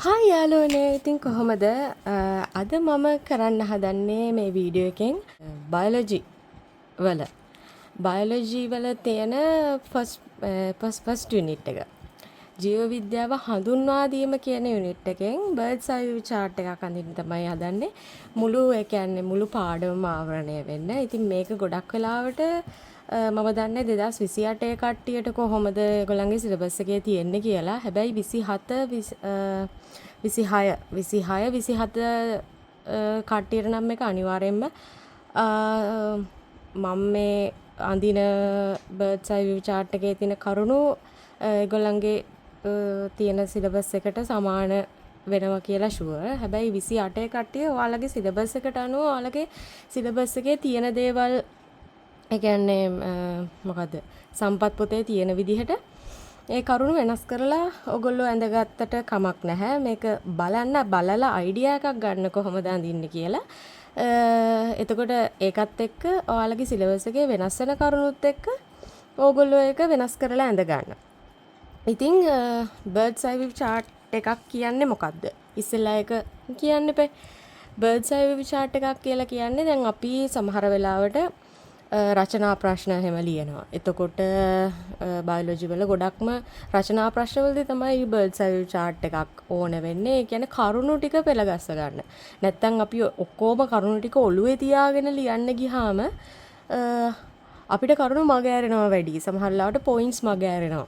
Hi යාළුවනේ ඉතින් කොහොමද අද මම කරන්න හදන්නේ මේ වීඩියෝ එකෙන් බයොලොජි වල තියෙන ෆස්ට් යුනිට් එක ජීව විද්‍යාව හඳුන්වා දීම කියන යුනිට් එකෙන් බර්ඩ්ස් අයි view chart එකක් අඳින්න තමයි හදන්නේ මුළු ඒ කියන්නේ මුළු පාඩමම ආවරණය වෙන්න. ඉතින් මේක ගොඩක් වෙලාවට මම දන්නේ 2028 කට්ටියට කොහොමද ඒගොල්ලන්ගේ සිලබස් එකේ තියෙන්නේ කියලා. හැබැයි 26 කට්ටියට නම් මේක අනිවාර්යෙන්ම මම මේ අඳින බර්ඩ්ස් අයි view chart එකේ තියෙන කරුණු ඒගොල්ලන්ගේ තියෙන සිලබස් එකට සමාන වෙනවා කියලා ෂුවර්. හැබැයි 28 කට්ටිය ඔයාලගේ සිලබස් එකට අනුව ඔයාලගේ සිලබස් එකේ තියෙන දේවල් ඒ කියන්නේ මොකද්ද සම්පත් පොතේ තියෙන විදිහට ඒ කරුණු වෙනස් කරලා ඔයගොල්ලෝ ඇඳගත්තට කමක් නැහැ. මේක බලලා අයිඩියා එකක් ගන්න කොහොමද අඳින්නේ කියලා. එතකොට ඒකත් එක්ක ඔයාලගේ සිලබස් එකේ වෙනස් වෙන කරුණුත් එක්ක ඕගොල්ලෝ ඒක වෙනස් කරලා ඇඳ ගන්න. ඉතින් බර්ඩ්ස් අයි view chart එකක් කියන්නේ මොකක්ද? ඉස්සෙල්ලා ඒක කියන්න එපේ. බර්ඩ්ස් අයි view chart එකක් කියලා කියන්නේ දැන් අපි සමහර වෙලාවට රචනා ප්‍රශ්න එහෙම ලියනවා. එතකොට බයොලොජි වල ගොඩක්ම රචනා ප්‍රශ්න වලදී තමයි බර්ඩ්ස් අයි view chart එකක් ඕන වෙන්නේ. ඒ කියන්නේ කරුණු ටික පෙළගස්ස ගන්න. නැත්තම් අපි ඔක්කොම කරුණු ටික ඔළුවේ තියාගෙන ලියන්න ගියාම අපිට කරුණු මග ඇරෙනවා වැඩි. සමහර ලාවට පොයින්ට්ස් මග ඇරෙනවා.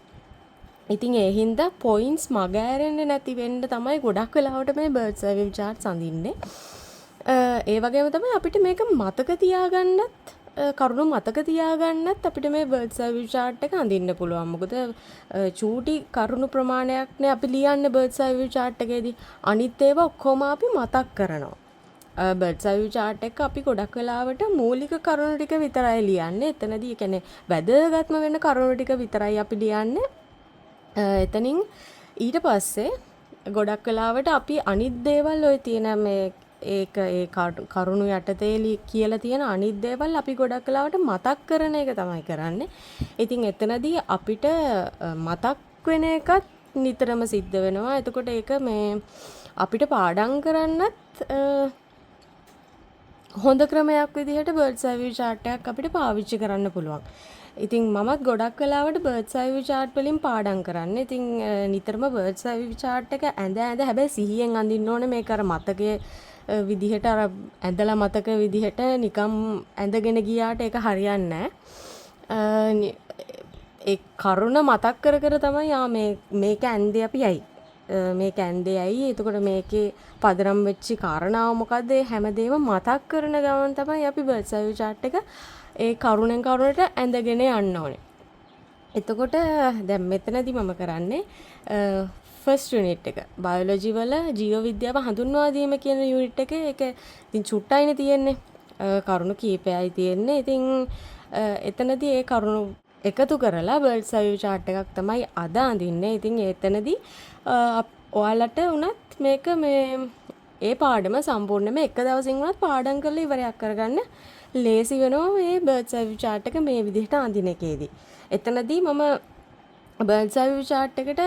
ඉතින් ඒ හින්දා පොයින්ට්ස් මග ඇරෙන්නේ නැති වෙන්න තමයි ගොඩක් වෙලාවට මේ බර්ඩ්ස් අයි view charts අඳින්නේ. ඒ වගේම තමයි අපිට මේක මතක තියාගන්නත් කරුණු මතක තියාගන්නත් අපිට මේ බර්ඩ්ස් අයි view chart එක අඳින්න පුළුවන්. මොකද චූටි කරුණු ප්‍රමාණයක්නේ අපි ලියන්නේ බර්ඩ්ස් අයි view chart එකේදී. අනිත් ඒවා ඔක්කොම අපි මතක් කරනවා. බර්ඩ්ස් අයි view chart එක අපි ගොඩක් වෙලාවට මූලික කරුණු ටික විතරයි ලියන්නේ. එතනදී ඒ කියන්නේ වැදගත්ම වෙන කරුණු ටික විතරයි අපි ලියන්නේ. එතනින් ඊට පස්සේ ගොඩක් වෙලාවට අපි අනිත් දේවල් ඔය තියෙන මේ ඒක ඒ කරුණු යටතේ කියලා තියෙන අනිත් දේවල් අපි ගොඩක් වෙලාවට මතක් කරන එක තමයි කරන්නේ. ඉතින් එතනදී අපිට මතක් වෙන එකත් නිතරම සිද්ධ වෙනවා. එතකොට ඒක මේ අපිට පාඩම් කරන්නත් හොඳ ක්‍රමයක් විදිහට බර්ඩ්ස් අයි view chart එකක් අපිට පාවිච්චි කරන්න පුළුවන්. ඉතින් මමත් ගොඩක් වෙලාවට බර්ඩ්ස් අයි view chart වලින් පාඩම් කරන්නේ. ඉතින් නිතරම බර්ඩ්ස් අයි view chart එක ඇඳ හැබැයි සිහියෙන් අඳින්න ඕනේ. මේක අර මතකයේ විදිහට අර ඇඳලා මතක විදිහට නිකම් ඇඳගෙන ගියාට ඒක හරියන්නේ නැහැ. ඒ කරුණ මතක් කර කර තමයි මේක ඇන්දේ අපි ඇයි මේක ඇන්දේ ඇයි එතකොට මේකේ පදනම් වෙච්චි කාරණාව මොකද්ද හැමදේම මතක් කරන ගමන් තමයි අපි බර්ඩ්ස් අයි view chart එක ඒ කරුණෙන් කරුණට ඇඳගෙන යන්න ඕනේ. එතකොට දැන් මෙතනදී මම කරන්නේ ෆස්ට් යුනිට් එක. බයොලොජි වල ජීව විද්‍යාව හඳුන්වා දීම කියන යුනිට් එකේ ඒක ඉතින් චුට්ටයිනේ තියෙන්නේ. කරුණු කීපයයි තියෙන්නේ. ඉතින් එතනදී ඒ කරුණු එකතු කරලා බර්ඩ්ස් අයි view chart එකක් තමයි අද අඳින්නේ. ඉතින් එතනදී ඔයාලට උනත් මේක මේ ඒ පාඩම සම්පූර්ණයෙන්ම එක දවසින් උනත් පාඩම් කරලා ඉවරයක් කරගන්න ලේසි වෙනවා මේ බර්ඩ්ස් අයි view chart එක මේ විදිහට අඳින එකේදී. එතනදී මම බර්ඩ්ස් අයි view chart එකට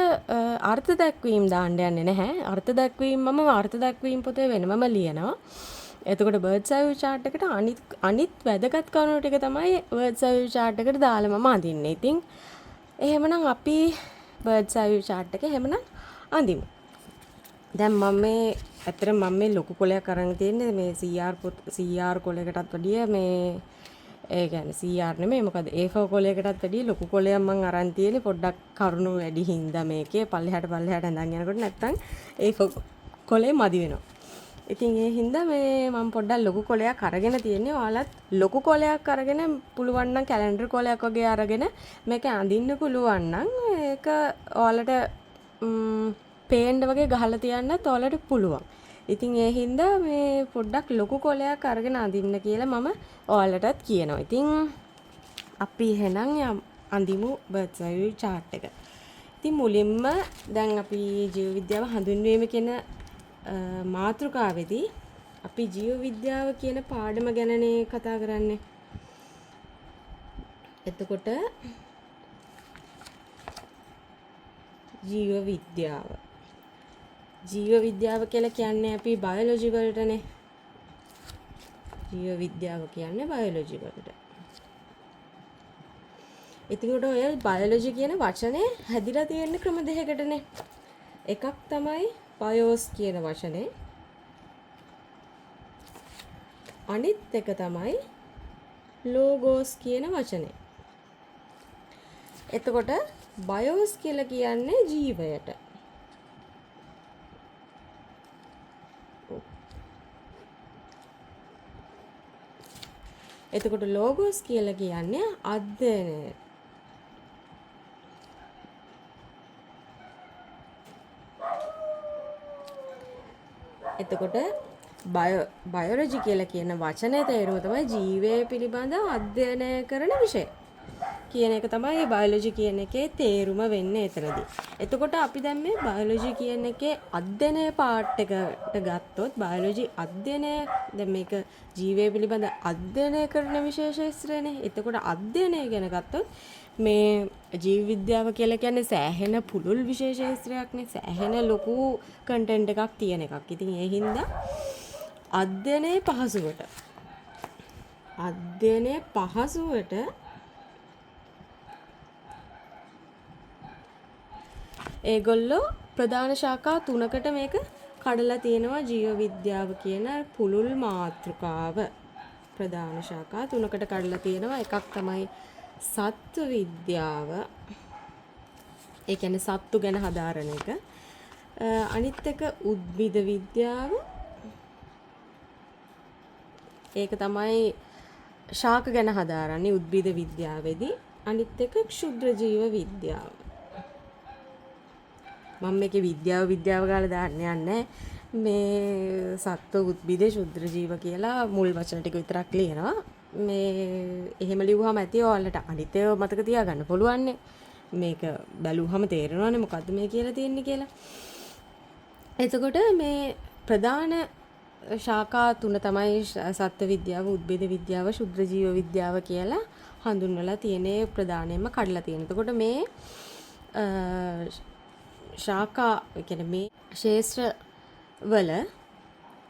අර්ථ දැක්වීම් දාන්න යන්නේ නැහැ. අර්ථ දැක්වීම් පොතේ වෙනමම ලියනවා. එතකොට බර්ඩ්ස් අයි view chart එකට අනිත් වැදගත් කරුණු ටික තමයි බර්ඩ්ස් අයි view chart එකට දාලා මම අඳින්නේ. ඉතින් එහෙමනම් අපි බර්ඩ්ස් අයි view chart එක එහෙමනම් අඳිමු. දැන් ඇත්තටම මම මේ ලොකු කොලයක් අරන් තියෙන්නේ මේ CR කොලයකටත් වැඩිය මේ ඒ කියන්නේ CR නෙමෙයි මොකද A4 කොලයකටත් වැඩිය ලොකු කොලයක් මම අරන් තියෙන්නේ පොඩ්ඩක් කරුණු වැඩි හින්දා මේකේ පල්ලෙහාට ඇඳන් යනකොට නැත්තම් A4 කොලේ මදි වෙනවා. ඉතින් ඒ හින්දා මේ මම පොඩ්ඩක් ලොකු කොලයක් අරගෙන තියෙන්නේ. ඔයාලත් ලොකු කොලයක් අරගෙන පුළුවන් නම් කැලෙන්ඩර් කොලයක් වගේ අරගෙන මේක අඳින්න පුළුවන් නම් ඒක ඔයාලට පේන්න වගේ ගහලා තියන්නත් ඔයාලට පුළුවන්. ඉතින් ඒ හින්දා මේ පොඩ්ඩක් ලොකු කොලයක් අරගෙන අඳින්න කියලා මම ඔයාලටත් කියනවා. ඉතින් අපි එහෙනම් අඳිමු බර්ඩ්ස් අයි view chart එක. ඉතින් මුලින්ම දැන් අපි ජීව විද්‍යාව හඳුන්වීම කියන මාතෘකාවේදී අපි ජීව විද්‍යාව කියන පාඩම ගැනනේ කතා කරන්නේ. එතකොට ජීව විද්‍යාව ජීව විද්‍යාව කියලා කියන්නේ අපි බයොලොජි වලටනේ. ජීව විද්‍යාව කියන්නේ බයොලොජි වලට. එතකොට ඔය බයොලොජි කියන වචනේ හැදිලා තියෙන ක්‍රම දෙකකටනේ. එකක් තමයි බයෝස් කියන වචනේ. අනිත් එක තමයි ලෝගෝස් කියන වචනේ. එතකොට බයෝස් කියලා කියන්නේ ජීවයට. එතකොට ලෝගෝස් කියලා කියන්නේ අධ්‍යයනය. එතකොට බයොලොජි කියලා කියන වචනේ තේරුම තමයි ජීවය පිළිබඳ අධ්‍යයනය කරන විෂය කියන එක තමයි බයොලොජි කියන එකේ තේරුම වෙන්නේ එතනදී. එතකොට අපි දැන් මේ බයොලොජි කියන එකේ අධ්‍යයනය පාර්ට් එකට ගත්තොත් බයොලොජි අධ්‍යයනය දැන් මේක ජීවය පිළිබඳ අධ්‍යයනය කරන විශේෂ ශාස්ත්‍රයනේ. එතකොට අධ්‍යයනය ගැන ගත්තොත් මේ ජීව විද්‍යාව කියලා කියන්නේ සෑහෙන පුළුල් විශේෂ ශාස්ත්‍රයක්නේ. සෑහෙන ලොකු කන්ටෙන්ට් එකක් තියෙන එකක්. ඉතින් ඒ හින්දා අධ්‍යයනයේ පහසුවට ඒගොල්ලෝ ප්‍රධාන ශාඛා 3කට මේක කඩලා තියෙනවා. ජීව විද්‍යාව කියන පුළුල් මාතෘකාව ප්‍රධාන ශාඛා 3කට කඩලා තියෙනවා. එකක් තමයි සත්ත්ව විද්‍යාව. ඒ කියන්නේ සත්තු ගැන හදාරන එක. අනිත් එක උද්භිද විද්‍යාව. ඒක තමයි ශාක ගැන හදාරන්නේ උද්භිද විද්‍යාවේදී. අනිත් එක ක්ෂුද්‍ර ජීව විද්‍යාව. මම මේකේ විද්‍යාව ගාලා දාන්න යන්නේ මේ සත්ව උද්භිද ක්ෂුද්‍ර ජීව කියලා මුල් වචන ටික විතරක් ලියනවා. මේ එහෙම ලිව්වහම ඇති ඔයාලට අනිත් ඒවා මතක තියාගන්න පුළුවන් නේ. මේක බැලුවහම තේරෙනවනේ මොකද්ද මේ කියලා තියෙන්නේ කියලා. එතකොට මේ ප්‍රධාන ශාඛා 3 තමයි සත්ත්ව විද්‍යාව, උද්භිද විද්‍යාව, ක්ෂුද්‍ර ජීව විද්‍යාව කියලා හඳුන්වලා තියෙන්නේ ප්‍රධානයෙන්ම කඩලා තියෙන. එතකොට මේ ශාඛා කියන්නේ මේ ශාස්ත්‍ර වල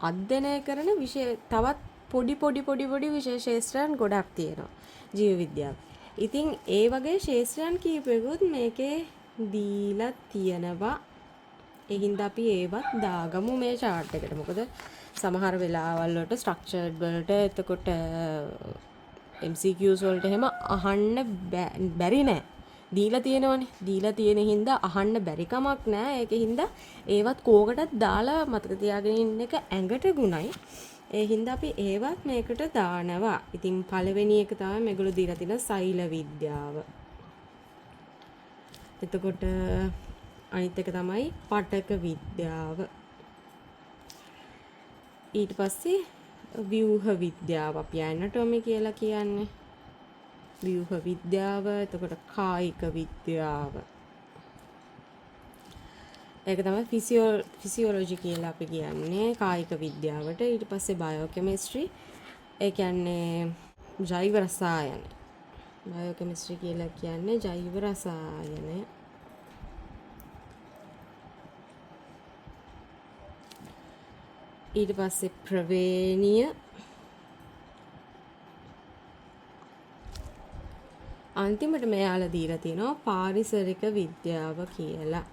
අධ්‍යයනය කරන විෂය තවත් පොඩි විශේෂ ශාස්ත්‍රයන් ගොඩක් තියෙනවා ජීව විද්‍යාව. ඉතින් ඒ වගේ ශාස්ත්‍රයන් කීපයකුත් මේකේ දීලා තියෙනවා. ඒ හින්දා අපි ඒවත් දාගමු මේ chart එකට. මොකද සමහර වෙලාවල් වලට ස්ට්‍රක්චර්ඩ් වලට එතකොට MCQs වලට එහෙම අහන්න බැරි නෑ. දීලා තියෙනවනේ. දීලා තියෙන හින්දා අහන්න බැරි කමක් නෑ. ඒකේ හින්දා ඒවත් කෝකටත් දාලා මතක තියාගෙන ඉන්න එක ඇඟට ගුණයි. ඒ හින්දා අපි ඒවත් මේකට දානවා. ඉතින් පළවෙනි එක තමයි මේගොල්ලෝ දීලා තියෙන සෛල විද්‍යාව. එතකොට අනිත් එක තමයි පටක විද්‍යාව. ඊට පස්සේ ව්‍යුහ විද්‍යාව අපි ඇනටොමි කියලා කියන්නේ. ව්‍යුහ විද්‍යාව, එතකොට කායික විද්‍යාව. ඒක තමයි ෆිසියොලොජි කියලා අපි කියන්නේ කායික විද්‍යාවට. ඊට පස්සේ බයෝකෙමිස්ට්‍රි. ඒ කියන්නේ ජෛව රසායන. බයෝකෙමිස්ට්‍රි කියලා කියන්නේ ජෛව රසායනය. ඊට පස්සේ ප්‍රවේණිය. අන්තිමට මෙයාලා දීලා තියෙනවා පාරිසරික විද්‍යාව කියලා.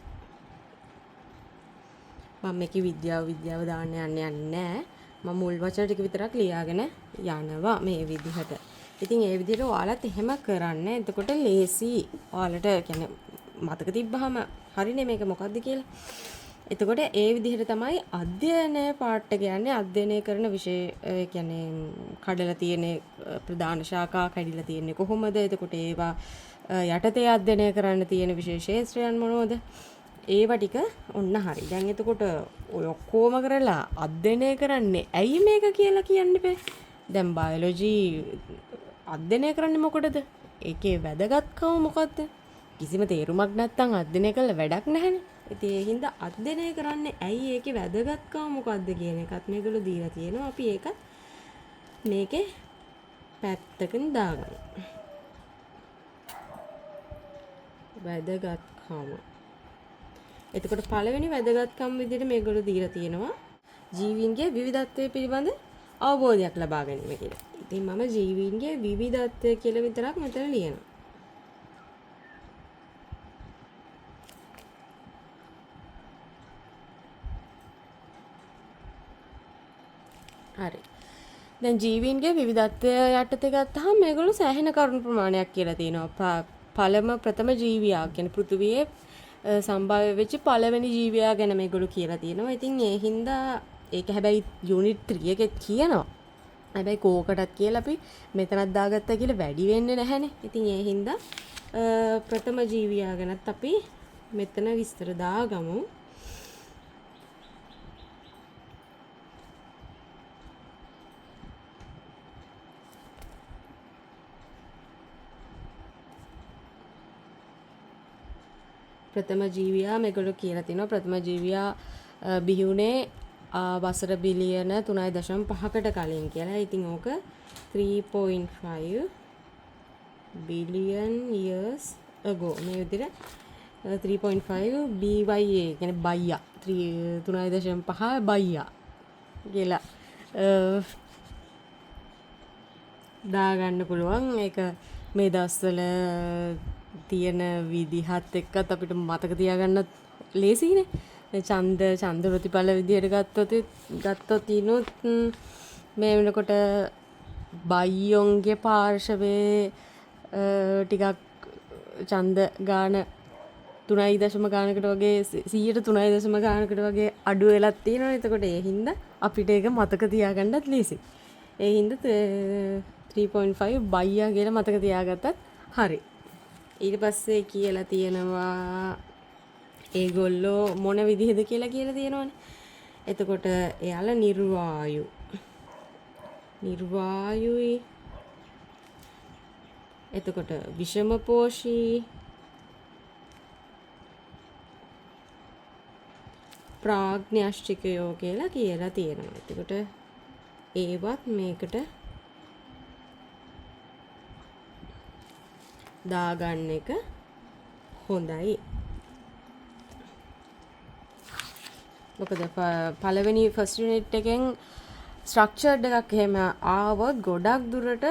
මම මේකේ විද්‍යාව දාන්න යන්නේ නැහැ. මම මුල් වචන ටික විතරක් ලියාගෙන යනවා මේ විදිහට. ඉතින් ඒ විදිහට ඔයාලත් එහෙම කරන්න. එතකොට ලේසි. ඔයාලට කියන්නේ මතක තිබ්බහම හරිනේ මේක මොකද්ද කියලා. එතකොට ඒ විදිහට තමයි අධ්‍යයනය පාර්ට් එක යන්නේ. අධ්‍යයනය කරන විෂය කියන්නේ කඩලා තියෙන ප්‍රධාන ශාඛා කැඩිලා තියෙන්නේ කොහොමද? එතකොට ඒවා යටතේ අධ්‍යයනය කරන්න තියෙන විශේෂ ශාස්ත්‍රයන් මොනවද? ඒවා ටික ඔන්න හරි. දැන් එතකොට ඔය ඔක්කොම කරලා අධ්‍යයනය කරන්නේ ඇයි මේක කියලා කියන්න බෑ. දැන් බයොලොජි අධ්‍යයනය කරන්නේ මොකටද? ඒකේ වැදගත්කම මොකද්ද? කිසිම තේරුමක් නැත්නම් අධ්‍යයනය කළා වැඩක් නැහැනේ. ඉතින් ඒ හින්දා අධ්‍යයනය කරන්නේ ඇයි ඒකේ වැදගත්කම මොකද්ද කියන එකත් මේගොල්ලෝ දීලා තියෙනවා. අපි ඒකත් මේකේ පැත්තකින් දාගමු. වැදගත්කම. එතකොට පළවෙනි වැදගත්කම් විදිහට මේගොල්ලෝ දීලා තියෙනවා ජීවීන්ගේ විවිධත්වය පිළිබඳ අවබෝධයක් ලබා ගැනීම කියලා. ඉතින් මම ජීවීන්ගේ විවිධත්වය කියලා විතරක් මෙතන ලියනවා. හරි. දැන් ජීවීන්ගේ විවිධත්වය යටතේ ගත්තාම මේගොල්ලෝ සෑහෙන කරුණු ප්‍රමාණයක් කියලා තියෙනවා. ප්‍රථම ජීවියා කියන්නේ පෘථිවියේ සම්භාව්‍ය වෙච්ච පළවෙනි ජීවියා ගැන මේගොල්ලෝ කියලා තියෙනවා. ඉතින් ඒ හින්දා ඒක හැබැයි යුනිට් 3 එකෙත් කියනවා. හැබැයි කෝකටත් කියලා අපි මෙතනක් දාගත්තා කියලා වැඩි වෙන්නේ නැහැනේ. ඉතින් ඒ හින්දා ප්‍රථම ජීවියා ගැනත් අපි මෙතන විස්තර දාගමු. ප්‍රථම ජීවියා මේගොල්ලෝ කියලා තිනවා ප්‍රථම ජීවියා බිහි වුණේ වසර බිලියන 3.5කට කලින් කියලා. ඉතින් ඕක 3.5 billion years ago මේ විදිහට 3.5 BYA කියන්නේ බයියා 3.5 බයියා කියලා දාගන්න පුළුවන්. ඒක මේ දවස්වල තියෙන විදිහත් එක්කත් අපිට මතක තියාගන්නත් ලේසියිනේ. ඡන්ද ප්‍රතිඵල විදිහට ගත්තොත් ඉනුත් මේ වෙනකොට බයියොන්ගේ පාර්ශවයේ ටිකක් ඡන්ද ගාන 3.0 ගානකට වගේ 100% 3.0 ගානකට වගේ අඩු වෙලක් තියෙනවා. එතකොට ඒ හින්දා අපිට ඒක මතක තියාගන්නත් ලේසි. ඒ හින්දා 3.5 බයියා කියලා මතක තියාගත්තත් හරි. ඊට පස්සේ කියලා තියෙනවා ඒගොල්ලෝ මොන විදිහද කියලා තියෙනවනේ. එතකොට එයාලා නිර්වායුයි. එතකොට විෂමපෝෂී ප්‍රාග්ඥාශ්චිකයෝ කියලා තියෙනවා. එතකොට ඒවත් මේකට දාගන්න එක හොඳයි. මොකද පළවෙනි ෆස්ට් යුනිට් එකෙන් ස්ට්‍රක්චර්ඩ් එකක් එහෙම ආවොත් ගොඩක් දුරට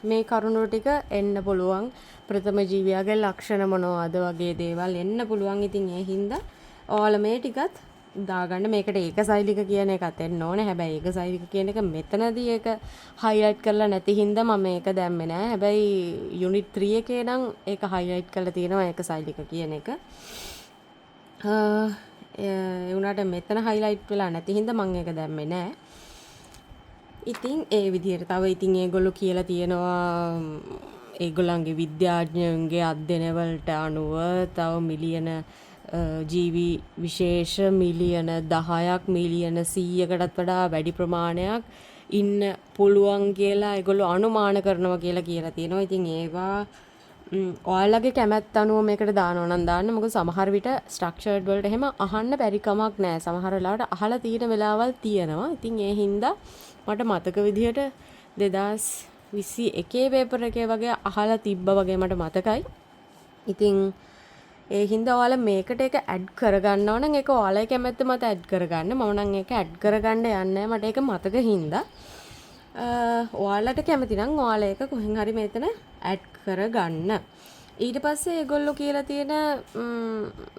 මේ කරුණු ටික එන්න පුළුවන්. ප්‍රථම ජීවියාගේ ලක්ෂණ මොනවද වගේ දේවල් එන්න පුළුවන්. ඉතින් ඒ හින්දා ඔයාලා මේ ටිකත් දාගන්න. මේකට ඒකසෛලික කියන එකත් එන්න ඕනේ. හැබැයි ඒකසෛලික කියන එක මෙතනදී ඒක හයිලයිට් කරලා නැති හින්දා මම ඒක දැම්මේ නෑ. හැබැයි යුනිට් 3 එකේ නම් ඒක හයිලයිට් කරලා තියෙනවා ඒකසෛලික කියන එක. ඒ උනාට මෙතන හයිලයිට් වෙලා නැති හින්දා මම ඒක දැම්මේ නෑ. ඉතින් ඒ විදිහට තව ඉතින් ඒගොල්ලෝ කියලා තියෙනවා ඒගොල්ලන්ගේ විද්‍යාඥයන්ගේ අධ්‍යයන වලට අනුව තව මිලියන ජීවි විශේෂ මිලියන 10ක් මිලියන 100කටත් වඩා වැඩි ප්‍රමාණයක් ඉන්න පුළුවන් කියලා ඒගොල්ලෝ අනුමාන කරනවා කියලා තියෙනවා. ඉතින් ඒවා ඔයාලගේ කැමැත්ත අනුව මේකට දානවා නම් දාන්න. මොකද සමහර විට ස්ට්‍රක්චර්ඩ් වලට එහෙම අහන්න බැරි කමක් නැහැ. සමහර වෙලාවට අහලා තියෙන වෙලාවල් තියෙනවා. ඉතින් ඒ හින්දා මට මතක විදිහට 2021 පේපර් එකේ වගේ අහලා තිබ්බා වගේ මට මතකයි. ඉතින් ඒ හින්දා ඔයාලා මේකට ඒක ඇඩ් කරගන්නවා නම් ඒක ඔයාලගේ කැමැත්ත මත ඇඩ් කරගන්න. මම නම් ඒක ඇඩ් කරගන්න යන්නේ නැහැ. මට ඒක මතක හින්දා ඔයාලට කැමති නම් ඔයාලා ඒක කොහෙන් හරි මෙතන ඇඩ් කරගන්න. ඊට පස්සේ ඒගොල්ලෝ කියලා තියෙන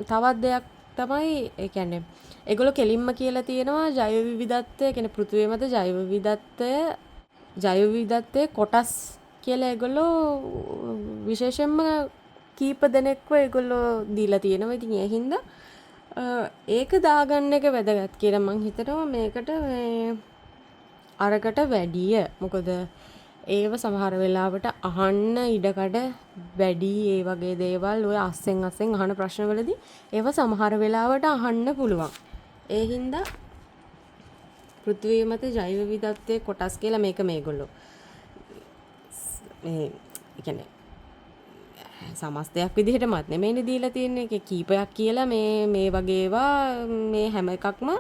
තවත් දෙයක් තමයි ඒ කියන්නේ ඒගොල්ලෝ කෙලින්ම කියලා තියෙනවා ජෛව විවිධත්වය කියන්නේ පෘථිවිය මත ජෛව විවිධත්වයේ කොටස් කියලා ඒගොල්ලෝ විශේෂයෙන්ම කීප දෙනෙක්ව ඒගොල්ලෝ දීලා තියෙනවා. ඉතින් ඒ හින්දා ඒක දාගන්න එක වැදගත් කියලා මං හිතනවා මේකට අරකට වැඩිය. මොකද ඒව සමහර වෙලාවට අහන්න ඉඩකඩ වැඩි. ඒ වගේ දේවල් ඔය අස්සෙන් අහන ප්‍රශ්නවලදී ඒව සමහර වෙලාවට අහන්න පුළුවන්. ඒ හින්දා පෘථිවිය මත ජෛව විවිධත්වයේ කොටස් කියලා මේගොල්ලෝ මේ කියන්නේ සමස්තයක් විදිහට මත් නෙමෙයිනේ දීලා තියෙන්නේ. ඒක කීපයක් කියලා මේ වගේ ඒවා මේ හැම එකක්ම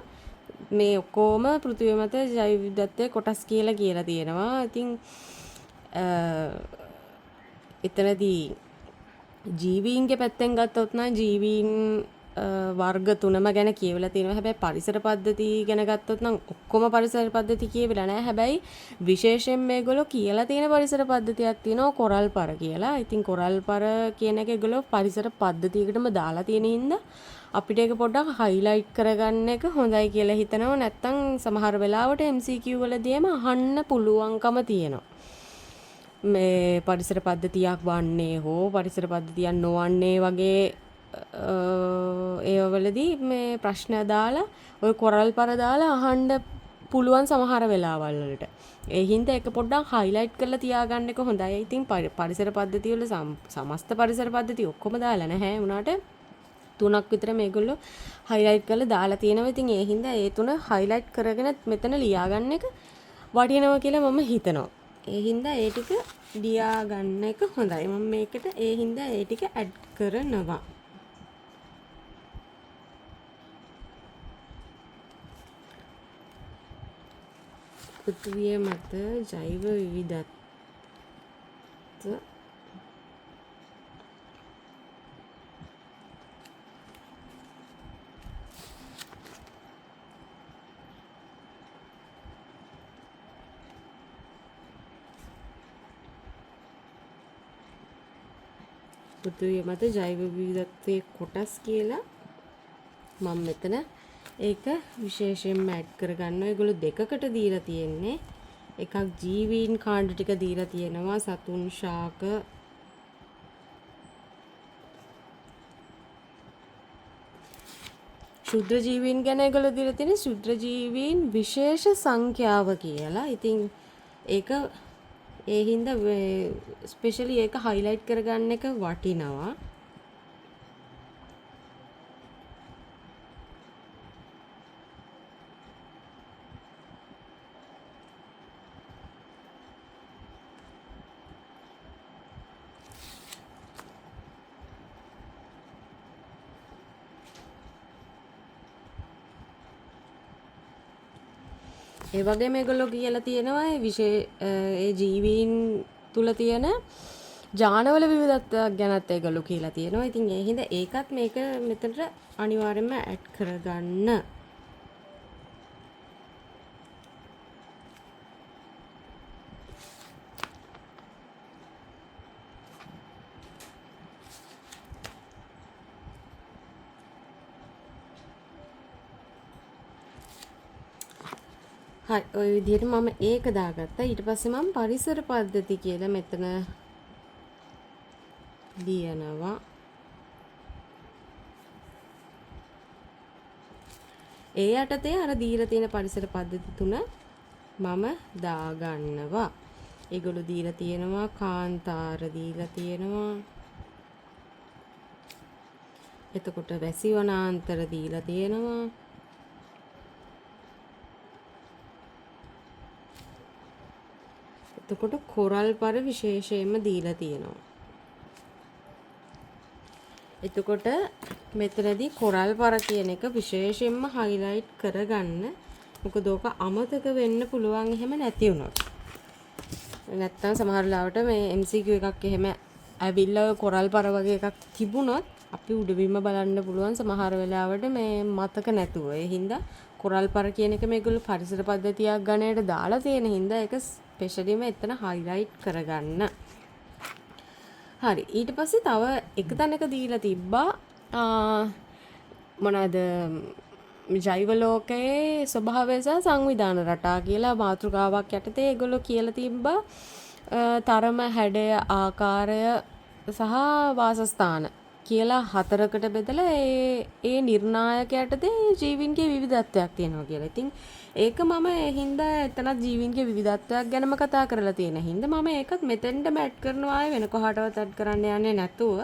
මේ ඔක්කොම පෘථිවිය මත ජෛව විවිධත්වයේ කොටස් කියලා තියෙනවා. ඉතින් එතනදී ජීවීන්ගේ පැත්තෙන් ගත්තොත් නම් ජීවීන් වර්ග 3ම ගැන කියවලා තියෙනවා. හැබැයි පරිසර පද්ධති ගැන ගත්තොත් නම් ඔක්කොම පරිසර පද්ධති කියවිලා නැහැ. හැබැයි විශේෂයෙන් මේගොල්ලෝ කියලා තියෙන පරිසර පද්ධතියක් තියෙනවා කොරල් පර කියලා. ඉතින් කොරල් පර කියන එක ඒගොල්ලෝ පරිසර පද්ධතියකටම දාලා තියෙන හින්දා අපිට ඒක පොඩ්ඩක් හයිලයිට් කරගන්න එක හොඳයි කියලා හිතනවා. නැත්තම් සමහර වෙලාවට MCQ වලදීම අහන්න පුළුවන්කම තියෙනවා. මේ පරිසර පද්ධතියක් වන්නේ හෝ පරිසර පද්ධතියක් නොවන්නේ වගේ ඒවලදී මේ ප්‍රශ්න දාලා ඔය කොරල් පර දාලා අහන්න පුළුවන් සමහර වෙලාවල් වලට. ඒ හින්දා ඒක පොඩ්ඩක් හයිලයිට් කරලා තියාගන්න එක හොඳයි. ඉතින් පරිසර පද්ධතිය වල සමස්ත පරිසර පද්ධතිය ඔක්කොම දාලා නැහැ වුණාට 3ක් විතර මේගොල්ලෝ හයිලයිට් කරලා දාලා තියෙනවා. ඉතින් ඒ හින්දා ඒ 3 හයිලයිට් කරගෙන මෙතන ලියාගන්න එක වටිනවා කියලා මම හිතනවා. ඒ හින්දා ඒ ටික ලියා ගන්න එක හොඳයි. මම මේකට ඒ හින්දා ඒ ටික ඇඩ් කරනවා. පෘථිවිය මත ජෛව විවිධත්ව පෘථිවිය මත ජෛව විවිධත්වයේ කොටස් කියලා මම මෙතන ඒක විශේෂයෙන්ම ඇඩ් කරගන්නවා. ඒගොල්ලෝ දෙකකට දීලා තියෙන්නේ. එකක් ජීවීන් කාණ්ඩ ටික දීලා තියෙනවා. සතුන්, ශාක, ශුද්‍ර ජීවීන් ගැන ඒගොල්ලෝ දීලා තියෙන්නේ ශුද්‍ර ජීවීන් විශේෂ සංඛ්‍යාව කියලා. ඉතින් ඒක ඒ හින්දා ස්පෙෂලි ඒක හයිලයිට් කරගන්න එක වටිනවා. ඒ වගේ මේගොල්ලෝ කියලා තියෙනවා ඒ ජීවීන් තුල තියෙන ජානවල විවිධත්වයක් ගැනත් ඒගොල්ලෝ කියලා තියෙනවා. ඉතින් ඒ හින්දා ඒකත් මේක මෙතනට අනිවාර්යයෙන්ම ඇඩ් කරගන්න. හරි ඔය විදිහට මම ඒක දාගත්තා. ඊට පස්සේ මම පරිසර පද්ධති කියලා මෙතන ලියනවා. ඒ යටතේ අර දීලා තියෙන පරිසර පද්ධති තුන මම දාගන්නවා. ඒගොල්ලෝ දීලා තියෙනවා කාන්තාර දීලා තියෙනවා. එතකොට වැසි වනාන්තර දීලා තියෙනවා. එතකොට කොරල් පර විශේෂයෙන්ම දීලා තියෙනවා. එතකොට මෙතනදී කොරල් පර කියන එක විශේෂයෙන්ම හයිලයිට් කරගන්න. මොකද ඕක අමතක වෙන්න පුළුවන් එහෙම නැති වුණොත්. නැත්තම් සමහර ලාවට මේ MCQ එකක් එහෙම ඇවිල්ලා කොරල් පර වගේ එකක් තිබුණොත් අපි උඩවිම බලන්න පුළුවන් සමහර වෙලාවට මේ මතක නැතුව. ඒ හින්දා කොරල් පර කියන එක මේගොල්ලෝ පරිසර පද්ධතියක් ගණයට දාලා තියෙන හින්දා ඒක ස්පෙෂලිම එතන හයිලයිට් කරගන්න. හරි ඊට පස්සේ තව එක තැනක දීලා තිබ්බා මොනවාද ජෛව ලෝකයේ ස්වභාවය සහ සංවිධාන රටා කියලා මාතෘකාවක් යටතේ ඒගොල්ලෝ කියලා තිබ්බා තරම හැඩය ආකාරය සහ වාසස්ථාන කියලා 4කට බෙදලා ඒ නිර්ණායක යටතේ ජීවීන්ගේ විවිධත්වයක් තියෙනවා කියලා. ඉතින් ඒක මම ඒ හින්දා එතනත් ජීවීන්ගේ විවිධත්වයක් ගැනම කතා කරලා තියෙන හින්දා මම ඒකත් මෙතෙන්ටම ඇඩ් කරනවා ආයේ වෙන කොහාටවත් ඇඩ් කරන්න යන්නේ නැතුව.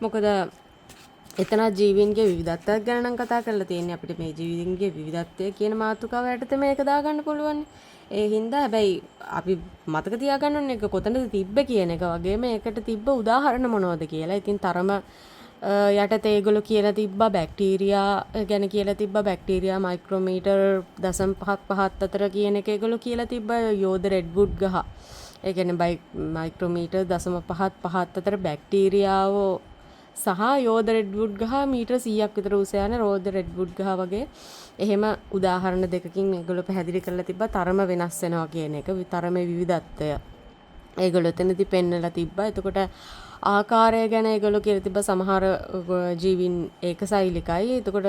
මොකද එතනත් ජීවීන්ගේ විවිධත්වයක් ගැන නම් කතා කරලා තියෙන්නේ. අපිට මේ ජීවීන්ගේ විවිධත්වය කියන මාතෘකාව යටතේ මේක දාගන්න පුළුවන්. ඒ හින්දා හැබැයි අපි මතක තියාගන්න ඕනේ ඒක කොතනද තිබ්බ කියන එක වගේම ඒකට තිබ්බ උදාහරණ මොනවද කියලා. ඉතින් තරම යටතේ ඒගොල්ලෝ කියලා තිබ්බා බැක්ටීරියා ගැන කියලා තිබ්බා බැක්ටීරියා මයික්‍රෝමීටර් 0.55 අතර කියන එක ඒගොල්ලෝ කියලා තිබ්බා යෝධ රෙඩ්වුඩ් ගහ ඒ කියන්නේ මයික්‍රෝමීටර් 0.5 අතර බැක්ටීරියාවෝ සහ යෝධ රෙඩ්වුඩ් ගහ මීටර 100ක් විතර උස යන රෝධ රෙඩ්වුඩ් ගහ වගේ එහෙම උදාහරණ දෙකකින් ඒගොල්ලෝ පැහැදිලි කරලා තිබ්බා තරම වෙනස් වෙනවා කියන එක තරමේ විවිධත්වය. ඒගොල්ලෝ එතනදී පෙන්නලා තිබ්බා. එතකොට ආකාරය ගැන ඒගොල්ලෝ කියලා තිබ්බා සමහර ජීවීන් ඒකසෛලිකයි. එතකොට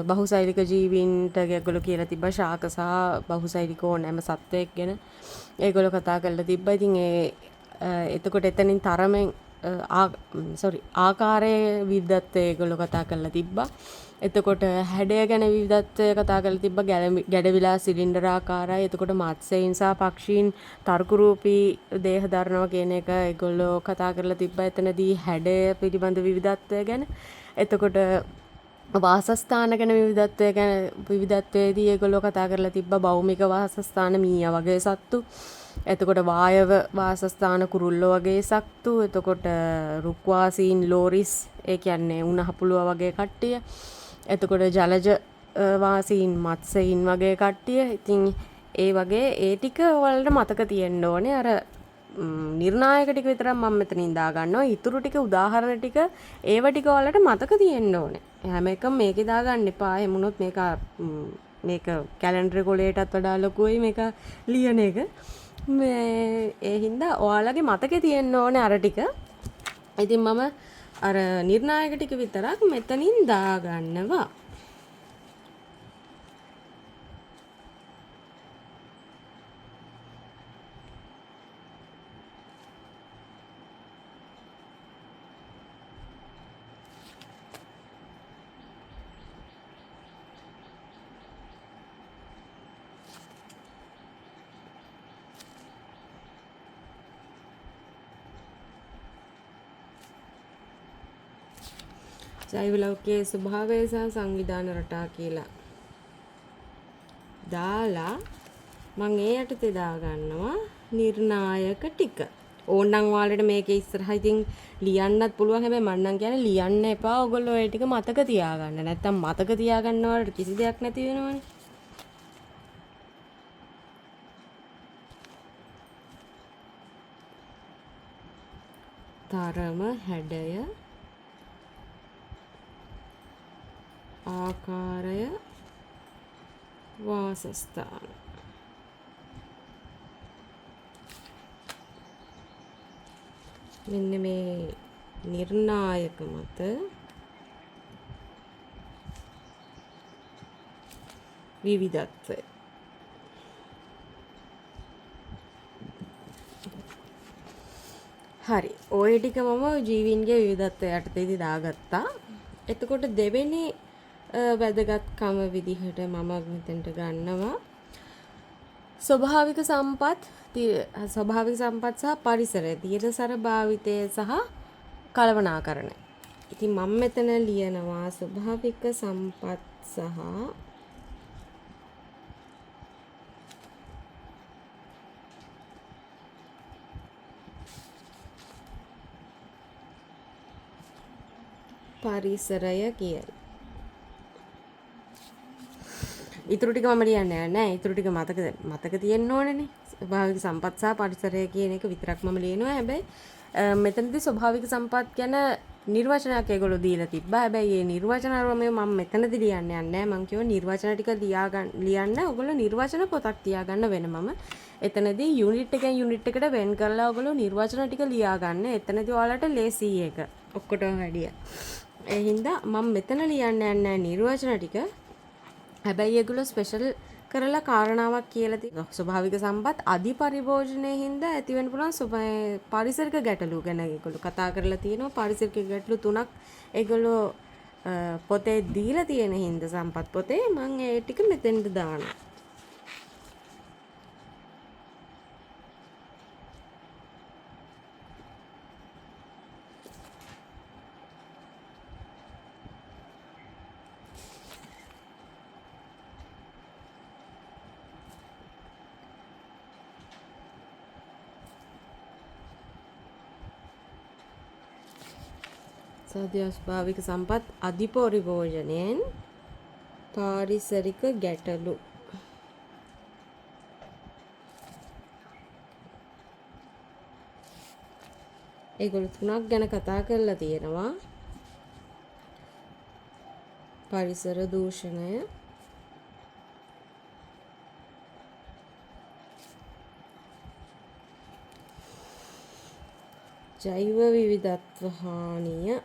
බහුසෛලික ජීවීන්ට ඒගොල්ලෝ කියලා තිබ්බා ශාක සහ බහුසෛලික ඕනෑම සත්වයක් ගැන ඒගොල්ලෝ කතා කරලා තිබ්බා. ඉතින් එතකොට එතනින් තරමෙන් ආකාරයේ විවිධත්වය ඒගොල්ලෝ කතා කරලා තිබ්බා. එතකොට හැඩය ගැන විවිධත්වය කතා කරලා තිබ්බා. ගැඩවිලා සිලින්ඩර් ආකාරයි. එතකොට මත්ස්‍යයන් සහ පක්ෂීන් තර්කරූපී දේහ දරනවා කියන එක ඒගොල්ලෝ කතා කරලා තිබ්බා. එතනදී හැඩය පිළිබඳ විවිධත්වය ගැන. එතකොට වාසස්ථාන ගැන විවිධත්වයේදී ඒගොල්ලෝ කතා කරලා තිබ්බා. භෞමික වාසස්ථාන මීයා වගේ සත්තු. එතකොට වායව වාසස්ථාන කුරුල්ලෝ වගේ සත්තු. එතකොට රුක්වාසීන් ලෝරිස් ඒ කියන්නේ උණහපුලුව වගේ කට්ටිය. එතකොට ජලජ වාසීන් මත්ස්‍යයින් වගේ කට්ටිය. ඉතින් ඒ වගේ ඒ ටික ඔයාලට මතක තියෙන්න ඕනේ. අර නිර්ණායක ටික විතරක් මම මෙතනින් දා ගන්නවා. ඊටු ටික උදාහරණ ටික ඒව ටික ඔයාලට මතක තියෙන්න ඕනේ. හැම එකම මේකේ දා ගන්න එපා. එහෙම වුණොත් මේක කැලෙන්ඩර් කොලේටත් වඩා ලොකුයි මේක ලියන එක. ඒ හින්දා ඔයාලගේ මතකේ තියෙන්න ඕනේ අර ටික. ඉතින් මම අර නිර්ණායක ටික විතරක් මෙතනින් දා ගන්නවා. ජෛව ලෞකික ස්වභාවය සහ සංවිධාන රටා කියලා දාලා මම ඒ යටතේ දා ගන්නවා නිර්ණායක ටික. ඕනනම් ඔයාලට මේකේ ඉස්සරහා ඉතින් ලියන්නත් පුළුවන්. හැබැයි මම නම් කියන්නේ ලියන්න එපා. ඔයගොල්ලෝ ඒ ටික මතක තියාගන්න. නැත්තම් මතක තියාගන්න වලට කිසි දෙයක් නැති වෙනවනේ. තරම හැඩය ආකාරය වාසස්ථාන මෙන්න මේ නිර්ණායක මත විවිධත්වය. හරි. ඔය ටික මම ජීවීන්ගේ විවිධත්වය යටතේදී දාගත්තා. එතකොට දෙවෙනි වැදගත්කම විදිහට මම මෙතෙන්ට ගන්නවා ස්වභාවික සම්පත් සහ පරිසරය දියසර භාවිතය සහ කළමනාකරණය. ඉතින් මම මෙතන ලියනවා ස්වභාවික සම්පත් සහ පරිසරය කියලා. ඉතුරු ටික මම ලියන්නේ නැහැ. ඉතුරු ටික මතක තියෙන්න ඕනේනේ. ස්වභාවික සම්පත් සහ පරිසරය කියන එක විතරක් මම ලියනවා. හැබැයි මෙතනදී ස්වභාවික සම්පත් ගැන නිර්වචනයක් ඒගොල්ලෝ දීලා තිබ්බා. හැබැයි මේ නිර්වචන අරම මම මෙතනදී ලියන්නේ නැහැ. මම කියව නිර්වචන ටික ලියන්න ඔයගොල්ලෝ නිර්වචන පොතක් තියාගන්න වෙනමම. එතනදී යුනිට් එකෙන් යුනිට් එකට වෙන් කරලා ඔයගොල්ලෝ නිර්වචන ටික ලියා ගන්න. එතනදී ඔයාලට ලේසි එක. ඔක්කොටම වැඩිය. ඒ හින්දා මම මෙතන ලියන්න යන්නේ නිර්වචන ටික. හැබැයි ඒගොල්ලෝ ස්පෙෂල් කරලා කාරණාවක් කියලා තියෙනවා. ස්වභාවික සම්පත් අධි පරිභෝජනයේ හින්දා ඇති වෙන්න පුළුවන් පරිසරික ගැටලු ගැන ඒගොල්ලෝ කතා කරලා තියෙනවා. පරිසරික ගැටලු 3ක් ඒගොල්ලෝ පොතේ දීලා තියෙන හින්දා සම්පත් පොතේ මම ඒ ටික මෙතෙන්ද දානවා. ස්වාභාවික සම්පත් අධිපරිභෝජනයෙන් පාරිසරික ගැටලු ඒගොල්ලෝ තුනක් ගැන කතා කරලා තියෙනවා. පරිසර දූෂණය, ජෛව විවිධත්ව හානිය,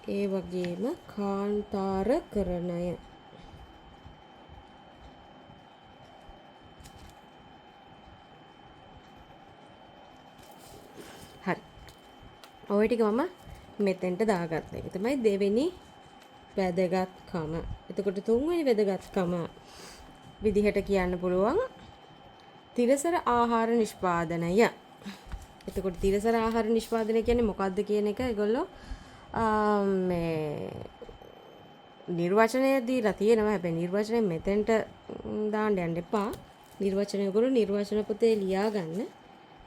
ඒ වගේම කාන්තාරකරණය. හරි. ඔය ටික මම මෙතෙන්ට දාගත්තා. ඒක තමයි දෙවෙනි වැදගත්කම. එතකොට තුන්වෙනි වැදගත්කම විදිහට කියන්න පුළුවන් තිරසර ආහාර නිෂ්පාදනය. එතකොට තිරසර ආහාර නිෂ්පාදනය කියන්නේ මොකක්ද කියන එක ඒගොල්ලෝ මේ නිර්වචනය දීලා තියෙනවා. හැබැයි නිර්වචනය මෙතෙන්ට දාන්න යන්න එපා. නිර්වචනය ඔයගොල්ලෝ නිර්වචන පොතේ ලියා ගන්න.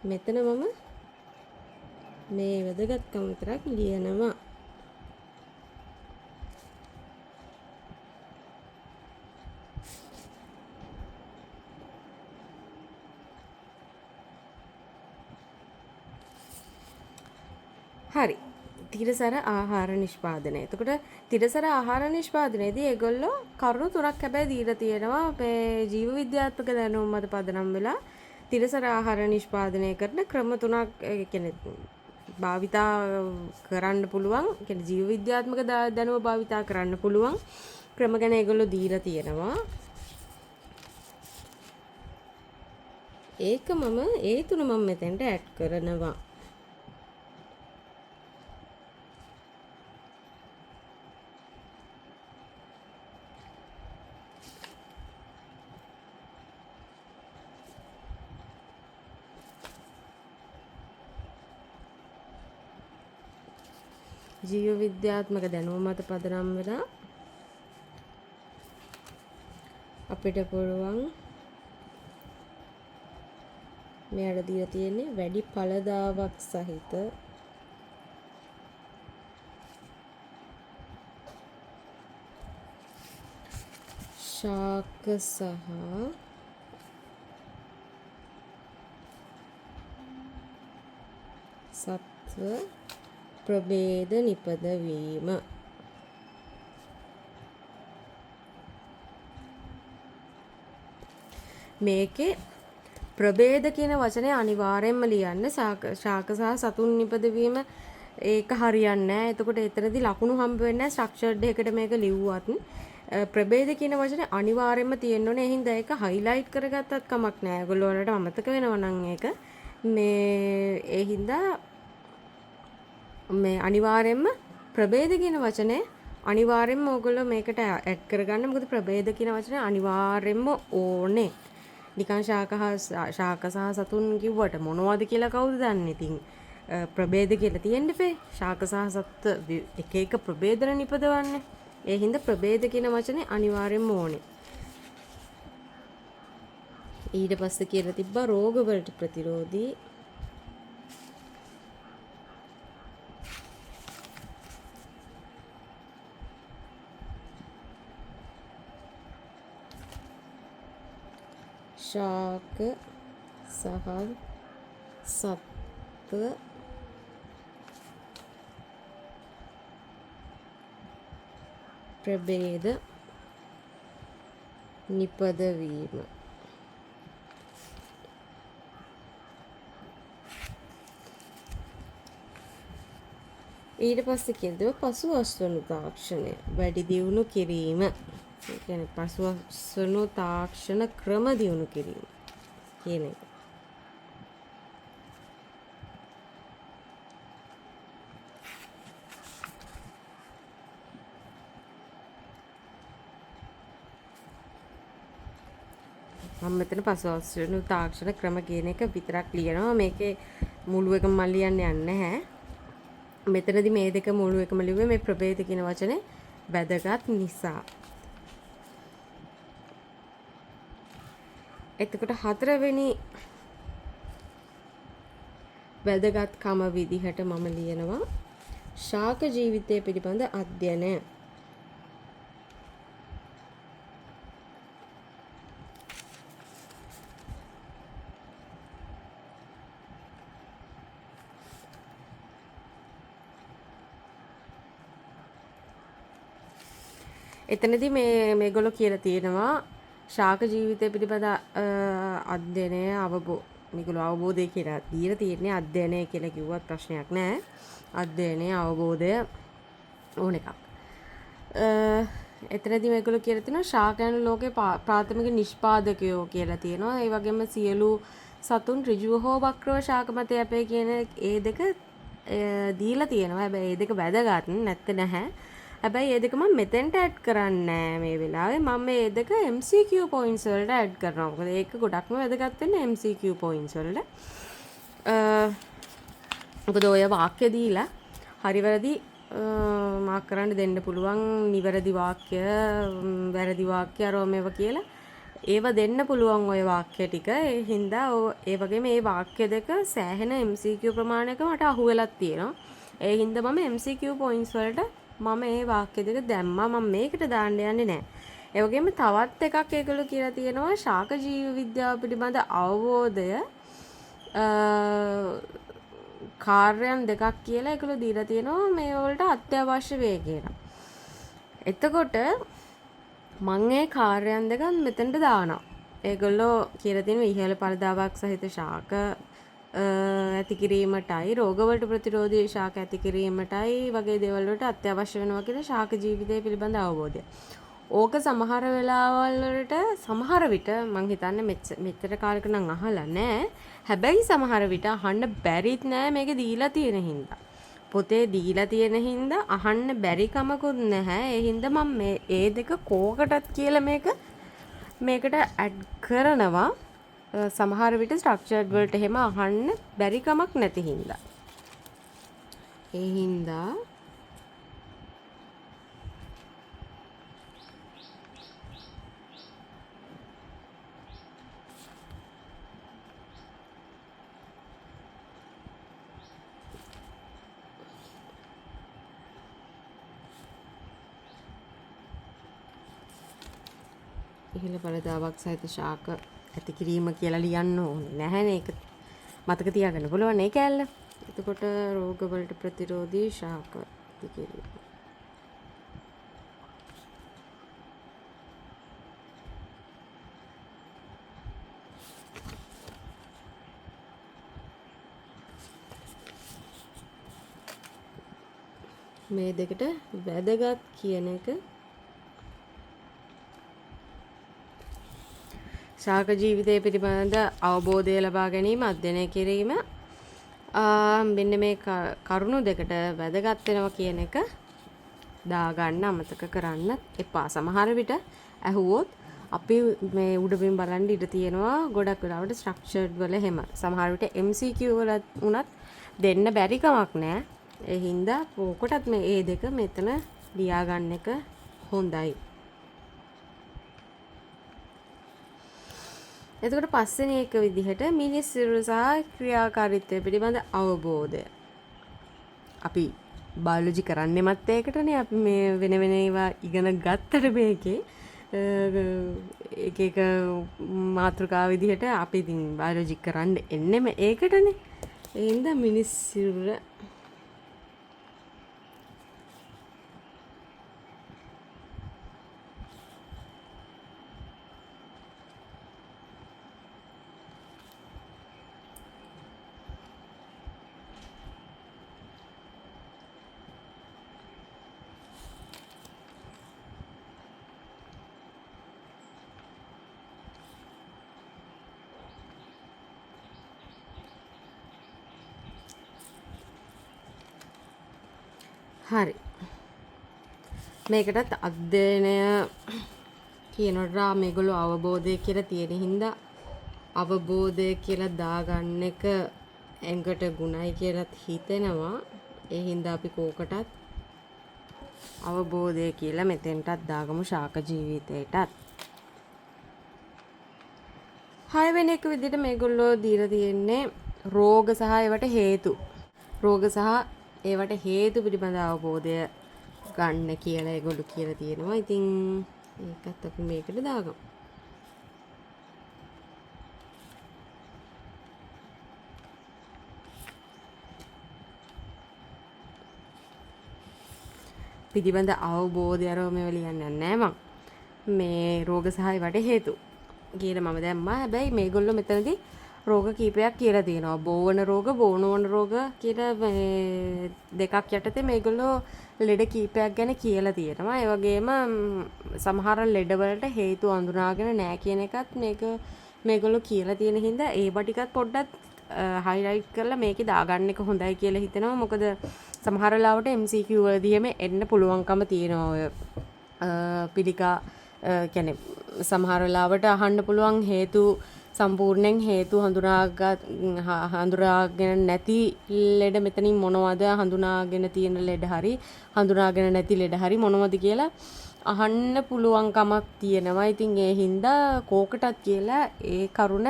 මෙතන මම මේ වැදගත්කම විතරක් ලියනවා. හරි. තිරසර ආහාර නිෂ්පාදනය. එතකොට තිරසර ආහාර නිෂ්පාදනයේදී ඒගොල්ලෝ කරුණු තුනක් හැබැයි දීලා තියෙනවා. මේ ජීව විද්‍යාත්මක දැනුම මත පදනම් වෙලා තිරසර ආහාර නිෂ්පාදනය කරන ක්‍රම තුනක් කියන්නේ භාවිතා කරන්න පුළුවන්. කියන්නේ ජීව විද්‍යාත්මක දැනුම භාවිතා කරන්න පුළුවන් ක්‍රම ගැන ඒගොල්ලෝ දීලා තියෙනවා. ඒක මම ඒ තුන මම මෙතෙන්ට ඇඩ් කරනවා. ජීව විද්‍යාත්මක දැනුම මත පදනම් වෙලා අපිට පුළුවන් මෙයාට දීලා තියෙන්නේ වැඩි ඵලදාවක් සහිත ශාක සහ සත්ව ප්‍රභේද නිපදවීම. මේකේ ප්‍රභේද කියන වචනේ අනිවාර්යෙන්ම ලියන්න. ශාක සහ සතුන් නිපදවීම ඒක හරියන්නේ නැහැ. එතකොට එතනදී ලකුණු හම්බ වෙන්නේ නැහැ. ස්ට්‍රක්චර්ඩ් එකකට මේක ලිව්වත් ප්‍රභේද කියන වචනේ අනිවාර්යෙන්ම තියෙන්න ඕනේ. ඒ හින්දා ඒක හයිලයිට් කරගත්තත් කමක් නැහැ. ඔයගොල්ලෝ වලට අමතක වෙනවා නම් ඒක මේ ඒ හින්දා මේ අනිවාර්යෙන්ම ප්‍රභේද කියන වචනේ අනිවාර්යෙන්ම ඕගොල්ලෝ මේකට ඇඩ් කරගන්න. මොකද ප්‍රභේද කියන වචනේ අනිවාර්යෙන්ම ඕනේ. නිකන් ශාක සහ සතුන් කිව්වට මොනවද කියලා කවුද දන්නේ? ඉතින් ප්‍රභේද කියලා තියෙන්න බෑ. ශාක සහ සත්ත්ව එක එක ප්‍රභේදන නිපදවන්නේ. ඒ හින්දා ප්‍රභේද කියන වචනේ අනිවාර්යෙන්ම ඕනේ. ඊට පස්සේ කියලා තිබ්බා රෝග වලට ප්‍රතිරෝධී ශාක සහ සත්ත්ව ප්‍රභේද නිපදවීම. ඊට පස්සේ කියනවා පසුවස්වනු තාක්ෂණය වැඩි දියුණු කිරීම. ඒ කියන්නේ පසුවස්වනු තාක්ෂණ ක්‍රම දියුණු කිරීම කියන එක. මම මෙතන පසුවස්වනු තාක්ෂණ ක්‍රම කියන එක විතරක් ලියනවා. මේකේ මුළු එකම මම ලියන්න යන්නේ නැහැ. මෙතනදී මේ දෙක මුළු එකම ලිව්වේ මේ ප්‍රභේද කියන වචනේ වැදගත් නිසා. එතකොට හතරවෙනි වැදගත්කම විදිහට මම ලියනවා ශාක ජීවිතය පිළිබඳ අධ්‍යයනය. එතනදී මේගොල්ලෝ කියලා තියෙනවා ශාක ජීවිතය පිළිබඳ අධ්‍යයනය මේගොල්ලෝ අවබෝධය කියලා දීලා තියෙන්නේ. අධ්‍යයනය කියලා කිව්වත් ප්‍රශ්නයක් නෑ. අධ්‍යයනය අවබෝධය ඕන එකක්. එතනදී මේගොල්ලෝ කියලා තියෙනවා ශාකයන් ලෝකේ ප්‍රාථමික නිෂ්පාදකයෝ කියලා තියෙනවා. ඒ වගේම සියලු සතුන් ඍජුව හෝ වක්‍රව ශාක මත යැපේ කියන ඒ දෙක දීලා තියෙනවා. හැබැයි ඒ දෙක වැදගත් නැත්te නැහැ. හැබැයි ඒ දෙක මම මෙතෙන්ට ඇඩ් කරන්නේ මේ වෙලාවේ. මම මේ දෙක MCQ points වලට ඇඩ් කරනවා. මොකද ඒක ගොඩක්ම වැදගත් වෙන්නේ MCQ points වලට. මොකද ඔය වාක්‍ය දීලා හරි වැරදි මාක් කරන්න දෙන්න පුළුවන්. නිවැරදි වාක්‍ය, වැරදි වාක්‍ය අරව මේවා කියලා ඒව දෙන්න පුළුවන් ඔය වාක්‍ය ටික. ඒ හින්දා ඒ වගේම මේ වාක්‍ය දෙක සෑහෙන MCQ ප්‍රමාණයක මට අහුවෙලක් තියෙනවා. ඒ හින්දා මම MCQ points වලට මම මේ වාක්‍ය දෙක දැම්මා. මම මේකට දාන්න යන්නේ නැහැ. ඒ වගේම තවත් එකක් ඒගොල්ලෝ කියලා තියෙනවා ශාක ජීව විද්‍යාව පිළිබඳ අවබෝධය කාර්යයන් දෙකක් කියලා ඒගොල්ලෝ දීලා තියෙනවා මේ වලට අත්‍යවශ්‍ය වේ කියලා. එතකොට මම ඒ කාර්යයන් දෙක මෙතනට දානවා. ඒගොල්ලෝ කියලා තියෙනවා ඉහළ පළදාවක් සහිත ශාක ඇති කිරීමටයි රෝගවලට ප්‍රතිරෝධී ශාක ඇති කිරීමටයි වගේ දේවල් වලට අත්‍යවශ්‍ය වෙනවා කියන ශාක ජීවිතය පිළිබඳ අවබෝධය. ඕක සමහර වෙලාවල් වලට සමහර විට මං හිතන්නේ මෙච්චර කාලෙක නම් අහලා නැහැ. හැබැයි සමහර විට අහන්න බැරිත් නෑ මේක දීලා තියෙන හින්දා. පොතේ දීලා තියෙන හින්දා අහන්න බැරි කමකුත් නැහැ. ඒ හින්දා මම මේ ඒ දෙක කෝකටත් කියලා මේකට ඇඩ් කරනවා. සමහර විට ස්ට්‍රක්චර්ඩ් වලට එහෙම අහන්න බැරි කමක් නැති හින්දා. ඒ හින්දා ඉහළ පළදාවක් සහිත ශාක ඇති කිරීම කියලා ලියන්න ඕනේ නැහැනේ. ඒක මතක තියාගන්න පුළුවන් ඒ කැලල. එතකොට රෝගවලට ප්‍රතිරෝධී ශාක ඇති කිරීම. මේ දෙකට වැදගත් කියන එක ශාක ජීවිතය පිළිබඳ අවබෝධය ලබා ගැනීම, අධ්‍යයනය කිරීම මෙන්න මේ කරුණු දෙකට වැදගත් වෙනවා කියන එක දාගන්න අමතක කරන්න එපා. සමහර විට ඇහුවොත් අපි මේ උඩින් බලන් ඉඳ තියෙනවා ගොඩක් වෙලාවට ස්ට්‍රක්චර්ඩ් වල හැම. සමහර විට MCQ වල උනත් දෙන්න බැරි කමක් නැහැ. ඒ හින්දා කොකටත් මේ දෙක මෙතන ලියා ගන්න එක හොඳයි. එතකොට පස්වෙනි එක විදිහට මිනිස් සිරුර සහ ක්‍රියාකාරීත්වය පිළිබඳ අවබෝධය. අපි බයොලොජි කරන්නෙමත් ඒකටනේ. අපි මේ වෙන වෙන ඒවා ඉගෙන ගත්තට මේකේ එක මාතෘකා විදිහට අපි ඉතින් බයොලොජි කරන්න එන්නෙම ඒකටනේ. ඒ හින්දා මිනිස් සිරුර හරි. මේකටත් අධ්‍යයනය කියනකොට මේගොල්ලෝ අවබෝධය කියලා තියෙන හින්දා අවබෝධය කියලා දාගන්න එක එංගට ගුණයි කියලාත් හිතෙනවා. ඒ හින්දා අපි කෝකටත් අවබෝධය කියලා මෙතෙන්ටත් දාගමු ශාක ජීවිතයටත්. 6 වෙනි එක විදිහට මේගොල්ලෝ දීලා තියෙන්නේ රෝග සහ ඒවට හේතු. රෝග සහ ඒවට හේතු පිළිබඳ අවබෝධය ගන්න කියලා ඒගොල්ලෝ කියලා තියෙනවා. ඉතින් ඒකත් අපි මේකට දාගමු. පිළිබඳ අවබෝධය අරව මේව ලියන්නේ නැහැ මං. මේ රෝග සහ ඒවට හේතු කියලා මම දැම්මා. හැබැයි මේගොල්ලෝ මෙතනදී රෝග කීපයක් කියලා තියෙනවා. බෝවන රෝග, බෝ නොවන රෝග කියලා දෙකක් යටතේ මේගොල්ලෝ ලෙඩ කීපයක් ගැන කියලා තියෙනවා. ඒ වගේම සමහර ලෙඩවලට හේතු අඳුනාගෙන නැහැ කියන එකත් මේගොල්ලෝ කියලා තියෙන හින්දා ඒවා ටිකත් පොඩ්ඩක් හයිලයිට් කරලා මේකේ දාගන්න එක හොඳයි කියලා හිතෙනවා. මොකද සමහර ලාවට MCQ වලදී එන්න පුළුවන්කම තියෙනවා ඔය පිළිකා කියන්නේ සමහර ලාවට අහන්න පුළුවන් හේතු සම්පූර්ණයෙන් හේතු හඳුනාගෙන නැති ලෙඩ මෙතනින් මොනවද, හඳුනාගෙන තියෙන ලෙඩ හරි හඳුනාගෙන නැති ලෙඩ හරි මොනවද කියලා අහන්න පුළුවන්කමක් තියෙනවා. ඉතින් ඒ හින්දා කෝකටත් කියලා ඒ කරුණ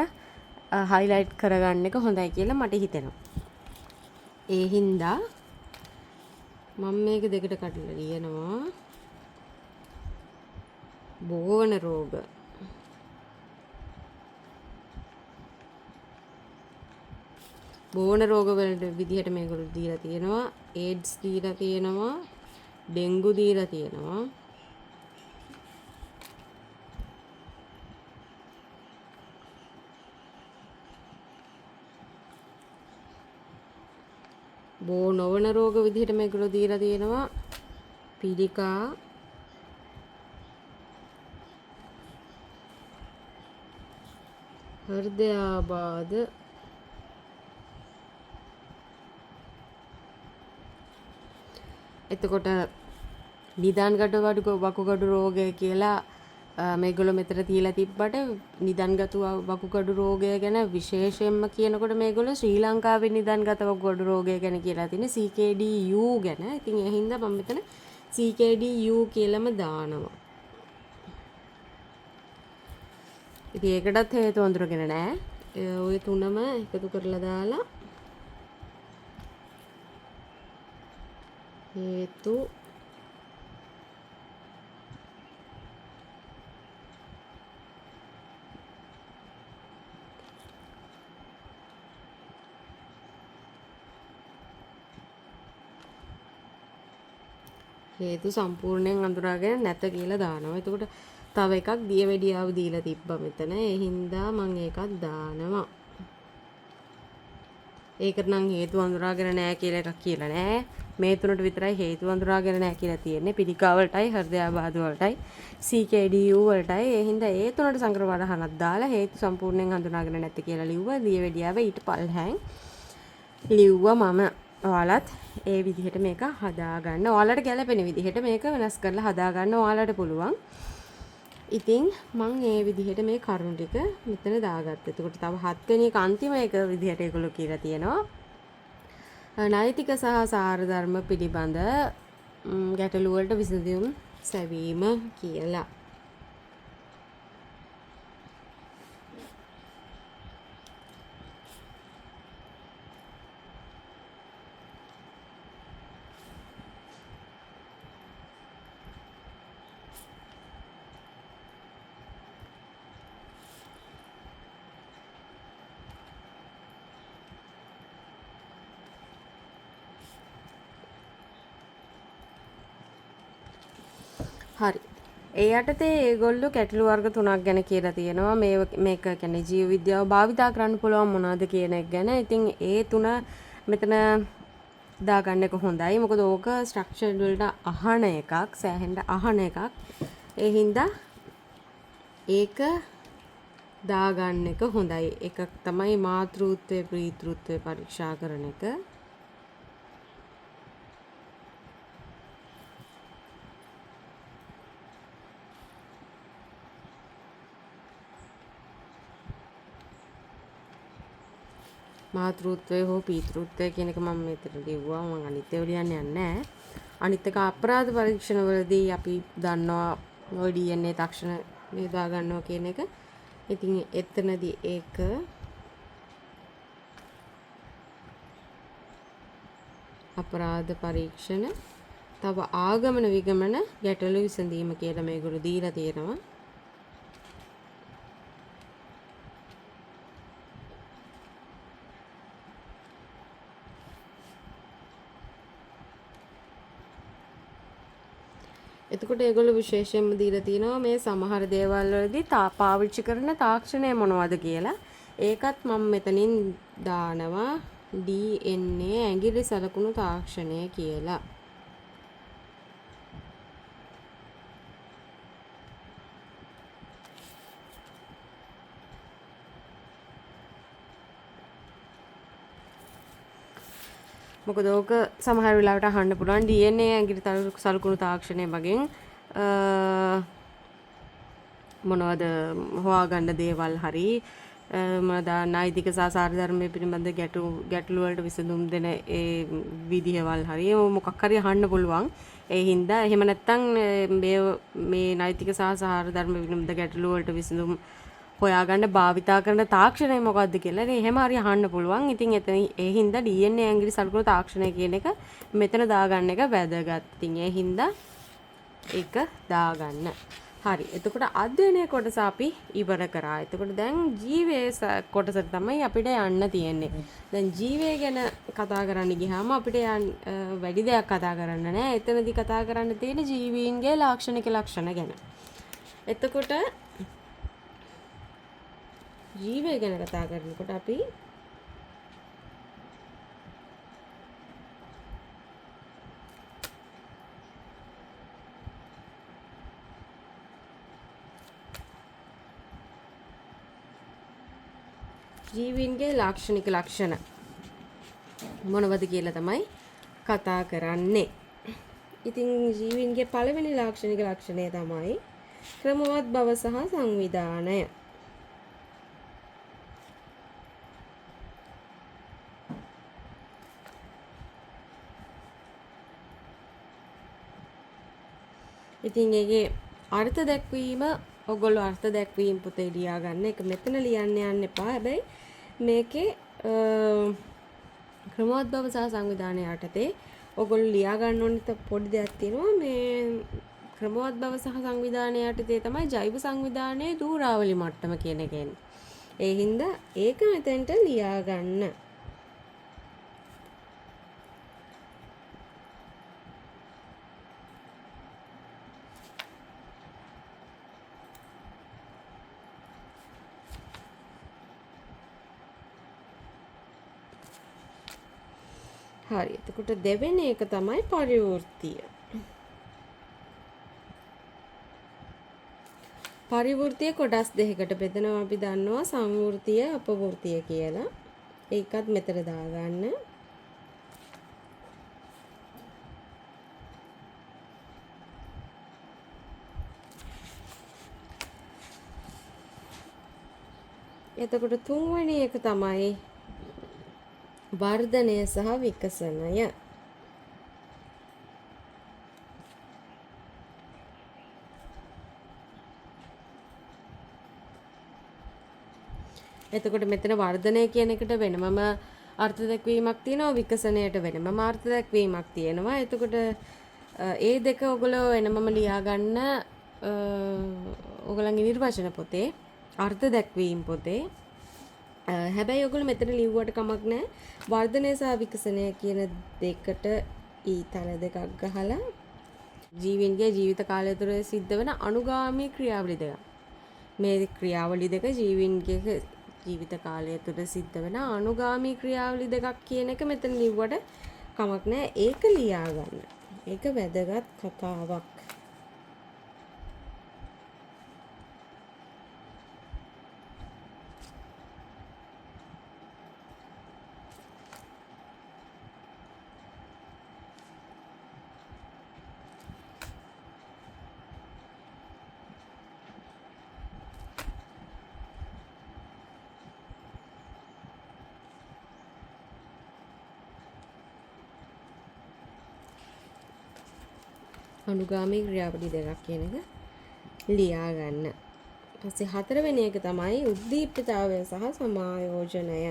හයිලයිට් කරගන්න එක හොඳයි කියලා මට හිතෙනවා. ඒ හින්දා මම මේක දෙකට කඩලා ලියනවා. බෝවන රෝග, බෝවන රෝග වලට විදිහට මේගොල්ලෝ දීලා තියෙනවා. ඒඩ්ස් දීලා තියෙනවා, ඩෙන්ගු දීලා තියෙනවා. බෝ නොවන රෝග විදිහට මේගොල්ලෝ දීලා තියෙනවා. පිළිකා, හෘදයාබාධ, එතකොට නිදන්ගත වකුගඩු රෝගය කියලා මේගොල්ලෝ මෙතන තියලා තිබ්බට නිදන්ගත වකුගඩු රෝගය ගැන විශේෂයෙන්ම කියනකොට මේගොල්ලෝ ශ්‍රී ලංකාවේ නිදන්ගත වකුගඩු රෝගය ගැන කියලා තියෙන්නේ CKDU ගැන. ඉතින් ඒ හින්දා මම මෙතන CKDU කියලාම දානවා. ඉතින් ඒකටත් හේතු අඳුරගෙන නැහැ. ඔය තුනම එකතු කරලා දාලා හේතු සම්පූර්ණයෙන් අඳුරාගෙන නැත කියලා දානවා. එතකොට තව එකක් දියවැඩියාව දීලා තිබ්බා මෙතන. ඒ හින්දා මම ඒකත් දානවා. ඒකට නම් හේතු අඳුරාගෙන නැහැ කියලා එකක් කියලා නැහැ. මේ තුනට විතරයි හේතු අඳුරාගෙන නැහැ කියලා තියෙන්නේ. පිළිකා වලටයි, හෘදයාබාධ වලටයි, CKDU වලටයි. ඒ හින්දා ඒ තුනට සංක්‍රම වරහනක් දාලා හේතු සම්පූර්ණයෙන් හඳුනාගෙන නැති කියලා ලිව්වා. දියවැඩියාව ඊට පල්හැන් ලිව්වා මම. ඔයාලත් ඒ විදිහට මේක හදාගන්න. ඔයාලට ගැළපෙන විදිහට මේක වෙනස් කරලා හදාගන්න ඔයාලට පුළුවන්. ඉතින් මම ඒ විදිහට මේ කරුණු ටික මෙතන දාගත්තා. එතකොට තව 7 වෙනි එක අන්තිම එක විදිහට ඒගොල්ලෝ කියලා තියෙනවා. නෛතික සහ සාර ධර්ම පිළිබඳ ගැටලු වලට විසඳුම් සැවීම කියලා. හරි. ඒ යටතේ ඒගොල්ලෝ ගැටලු වර්ග 3ක් ගැන කියලා තියෙනවා. මේක කියන්නේ ජීව විද්‍යාව භාවිතා කරන්න පුළුවන් මොනවද කියන එක ගැන. ඉතින් ඒ තුන මෙතන දාගන්න එක හොඳයි. මොකද ඕක ස්ට්‍රක්චර් වලට අහන එකක්, සෑහෙන්න අහන එකක්. ඒ හින්දා ඒක දාගන්න එක හොඳයි. එකක් තමයි මාතෘත්වය, පීතෘත්වය පරීක්ෂා කරන එක. මාතෘත්වය හෝ පීතෘත්වය කියන එක මම මෙතන ලිව්වා. මම අනිත් ඒවා ලියන්න යන්නේ නැහැ. අනිත් එක අපරාධ පරීක්ෂණ වලදී අපි දන්නවා ඔය DNA තාක්ෂණ යොදා ගන්නවා කියන එක. ඉතින් එතනදී ඒක අපරාධ පරීක්ෂණ, තව ආගමන විගමන ගැටලු විසඳීම කියලා මේගොල්ලෝ දීලා තියෙනවා. එතකොට ඒගොල්ලෝ විශේෂයෙන්ම දීලා තියෙනවා මේ සමහර දේවල් වලදී පාවිච්චි කරන තාක්ෂණය මොනවද කියලා. ඒකත් මම මෙතනින් දානවා DNA ඇඟිලි සලකුණු තාක්ෂණය කියලා. මොකද ඕක සමහර වෙලාවට අහන්න පුළුවන් DNA ඇඟිලි සලකුණු තාක්ෂණය මගින් මොනවද හොයාගන්න දේවල් හරි මොනවද නෛතික සහ සාරධර්මයේ පිළිබඳ ගැටලු වලට විසඳුම් දෙන ඒ විදිහවල් හරි මොකක් හරි අහන්න පුළුවන්. ඒ හින්දා එහෙම නැත්තම් මේ නෛතික සහ සාරධර්ම පිළිබඳ ගැටලු වලට විසඳුම් හොයාගන්න භාවිතා කරන තාක්ෂණය මොකක්ද කියලා එහෙම හරි අහන්න පුළුවන්. ඉතින් එතන ඒ හින්දා DNA ඇඟිලි සලකුණු තාක්ෂණය කියන එක මෙතන දාගන්න එක වැදගත්. ඉතින් ඒ හින්දා ඒක දාගන්න. හරි. එතකොට අධ්‍යයනයේ කොටස අපි ඉවර කරා. එතකොට දැන් ජීවයේ කොටසට තමයි අපිට යන්න තියෙන්නේ. දැන් ජීවය ගැන කතා කරන්න ගියාම අපිට වැඩි දෙයක් කතා කරන්න නෑ. එතනදී කතා කරන්න තියෙන්නේ ජීවීන්ගේ ලාක්ෂණික ලක්ෂණ ගැන. එතකොට ජීවය ගැන කතා කරනකොට අපි ජීවීන්ගේ ලාක්ෂණික ලක්ෂණ මොනවද කියලා තමයි කතා කරන්නේ. ඉතින් ජීවීන්ගේ පළවෙනි ලාක්ෂණික ලක්ෂණය තමයි ක්‍රමවත් බව සහ සංවිධානය. ඉතින් ඒකේ අර්ථ දැක්වීම ඔයගොල්ලෝ අර්ථ දැක්වීම පොතේ ලියා ගන්න. ඒක මෙතන ලියන්න යන්න එපා. හැබැයි මේකේ ක්‍රමවත් බව සහ සංවිධානය යටතේ ඔයගොල්ලෝ ලියා ගන්න ඕනේ පොඩි දෙයක් තියෙනවා. මේ ක්‍රමවත් බව සහ සංවිධානය යටතේ තමයි ජෛව සංවිධානයේ දූරාවලි මට්ටම කියන එක එන්නේ. ඒ හින්දා ඒක මෙතෙන්ට ලියා ගන්න. හරි. එතකොට දෙවෙනි එක තමයි පරිවෘත්තිය. පරිවෘත්තිය කොටස් දෙකකට බෙදනවා අපි දන්නවා සංවෘත්තිය අපවෘත්තිය කියලා. ඒකත් මෙතන දාගන්න. එතකොට තුන්වෙනි එක තමයි වර්ධනය සහ විකසනය. එතකොට මෙතන වර්ධනය කියන එකට වෙනමම අර්ථ දැක්වීමක් තියෙනවා, විකසනයට වෙනමම අර්ථ දැක්වීමක් තියෙනවා. එතකොට ඒ දෙක ඔයගොල්ලෝ වෙනමම ලියා ගන්න ඔයගලන්ගේ නිර්වචන පොතේ අර්ථ දැක්වීම පොතේ. හැබැයි ඔයගොල්ලෝ මෙතන ලිව්වට කමක් නැහැ. වර්ධනය සහ විකසනය කියන දෙකට ඊතල දෙකක් ගහලා ජීවීන්ගේ ජීවිත කාලය තුළ සිද්ධ වෙන අනුගාමී ක්‍රියාවලි දෙක. මේ ක්‍රියාවලි දෙක ජීවීන්ගේ ජීවිත කාලය තුළ සිද්ධ වෙන අනුගාමී ක්‍රියාවලි දෙකක් කියන එක මෙතන ලිව්වට කමක් නැහැ. ඒක ලියා ගන්න. ඒක වැදගත් කතාවක්. අනුගාමී ක්‍රියාවලි දෙකක් කියන එක ලියා ගන්න. ඊපස්සේ හතරවෙනි එක තමයි උද්දීප්තතාවය සහ සමායෝජනය.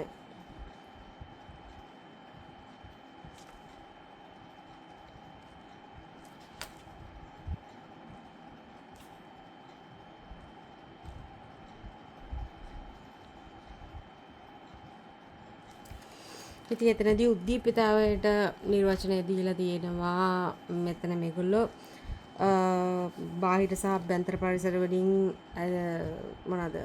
ඉතින් එතනදී උද්දීපිතාවයට නිර්වචනය දීලා තියෙනවා මෙතන මේගොල්ලෝ බාහිර සහ අභ්‍යන්තර පරිසර වලින් මොනවාද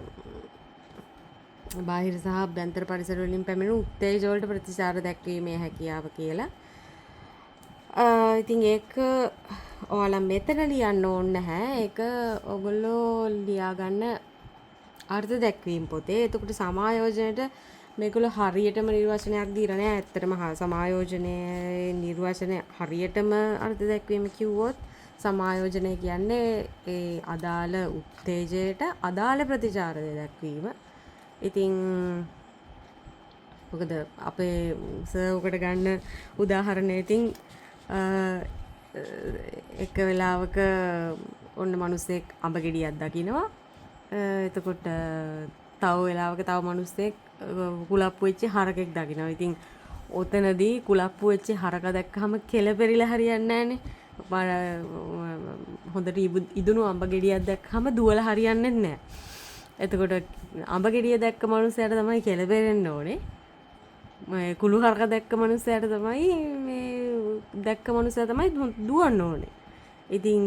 බාහිර සහ අභ්‍යන්තර පරිසර වලින් පැමිණෙන උත්තේජ වලට ප්‍රතිචාර දැක්වීමේ හැකියාව කියලා. ඉතින් ඒක ඔයාලා මෙතන ලියන්න ඕනේ නැහැ. ඒක ඔයගොල්ලෝ ලියාගන්න අර්ථ දැක්වීම පොතේ. එතකොට සමායෝජනයට මේගොල්ලෝ හරියටම නිර්වචනයක් දීලා නැහැ. ඇත්තටම සමායෝජනයේ නිර්වචනය හරියටම අර්ථ දැක්වීම කිව්වොත් සමායෝජනය කියන්නේ ඒ අදාළ උත්තේජයට අදාළ ප්‍රතිචාර දැක්වීම. ඉතින් මොකද අපේ සර්වකට ගන්න උදාහරණය ඉතින් එක වෙලාවක ඔන්න මිනිස්සෙක් අඹ ගෙඩියක් දකිනවා. එතකොට තව වෙලාවක තව මිනිස්සෙක් කුලප්පු වෙච්ච හරකෙක් දකිනවා. ඉතින් ඔතනදී කුලප්පු වෙච්ච හරක දැක්කම කෙලපෙරිලා හරියන්නේ නැහනේ. හොඳට ඉදුණු අඹ ගෙඩියක් දැක්කම දුවලා හරියන්නේ නැහැ. එතකොට අඹ ගෙඩිය දැක්ක මනුස්සයාට තමයි කෙලපෙරෙන්න ඕනේ. මේ කුළු හරක දැක්ක මනුස්සයාට තමයි මේ දැක්ක මනුස්සයා තමයි දුවන්න ඕනේ. ඉතින්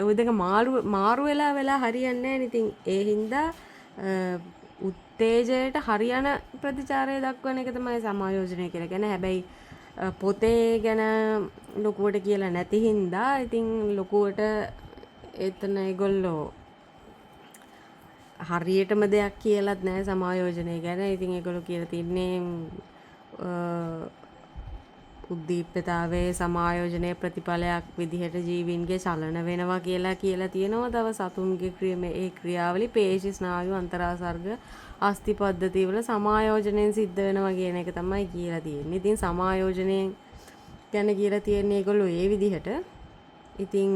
ওই දෙක මාරු වෙලා හරියන්නේ නැහැ. ඉතින් ඒ හින්දා උත්තේජයට හරියන ප්‍රතිචාරය දක්වන එක තමයි සමායෝජනය කියලා කියන්නේ. හැබැයි පොතේ ගැන ලොකුවට කියලා නැති හින්දා ඉතින් ලොකුවට එතන ඒගොල්ලෝ හරියටම දෙයක් කියලාත් නැහැ සමායෝජනය ගැන. ඉතින් ඒගොල්ලෝ කියලා තින්නේ උද්දීප්තතාවයේ සමායෝජනයේ ප්‍රතිඵලයක් විදිහට ජීවීන්ගේ චලන වෙනවා කියලා තියෙනවා. තව සතුන්ගේ ඒ ක්‍රියාවලිය පේශි ස්නායු අන්තරාසර්ග අස්ථි පද්ධති වල සමායෝජනයෙන් සිද්ධ වෙනවා කියන එක තමයි කියලා තියෙන්නේ. ඉතින් සමායෝජනයෙන් ගැන කියලා තියෙන්නේ ඒගොල්ලෝ ඒ විදිහට. ඉතින්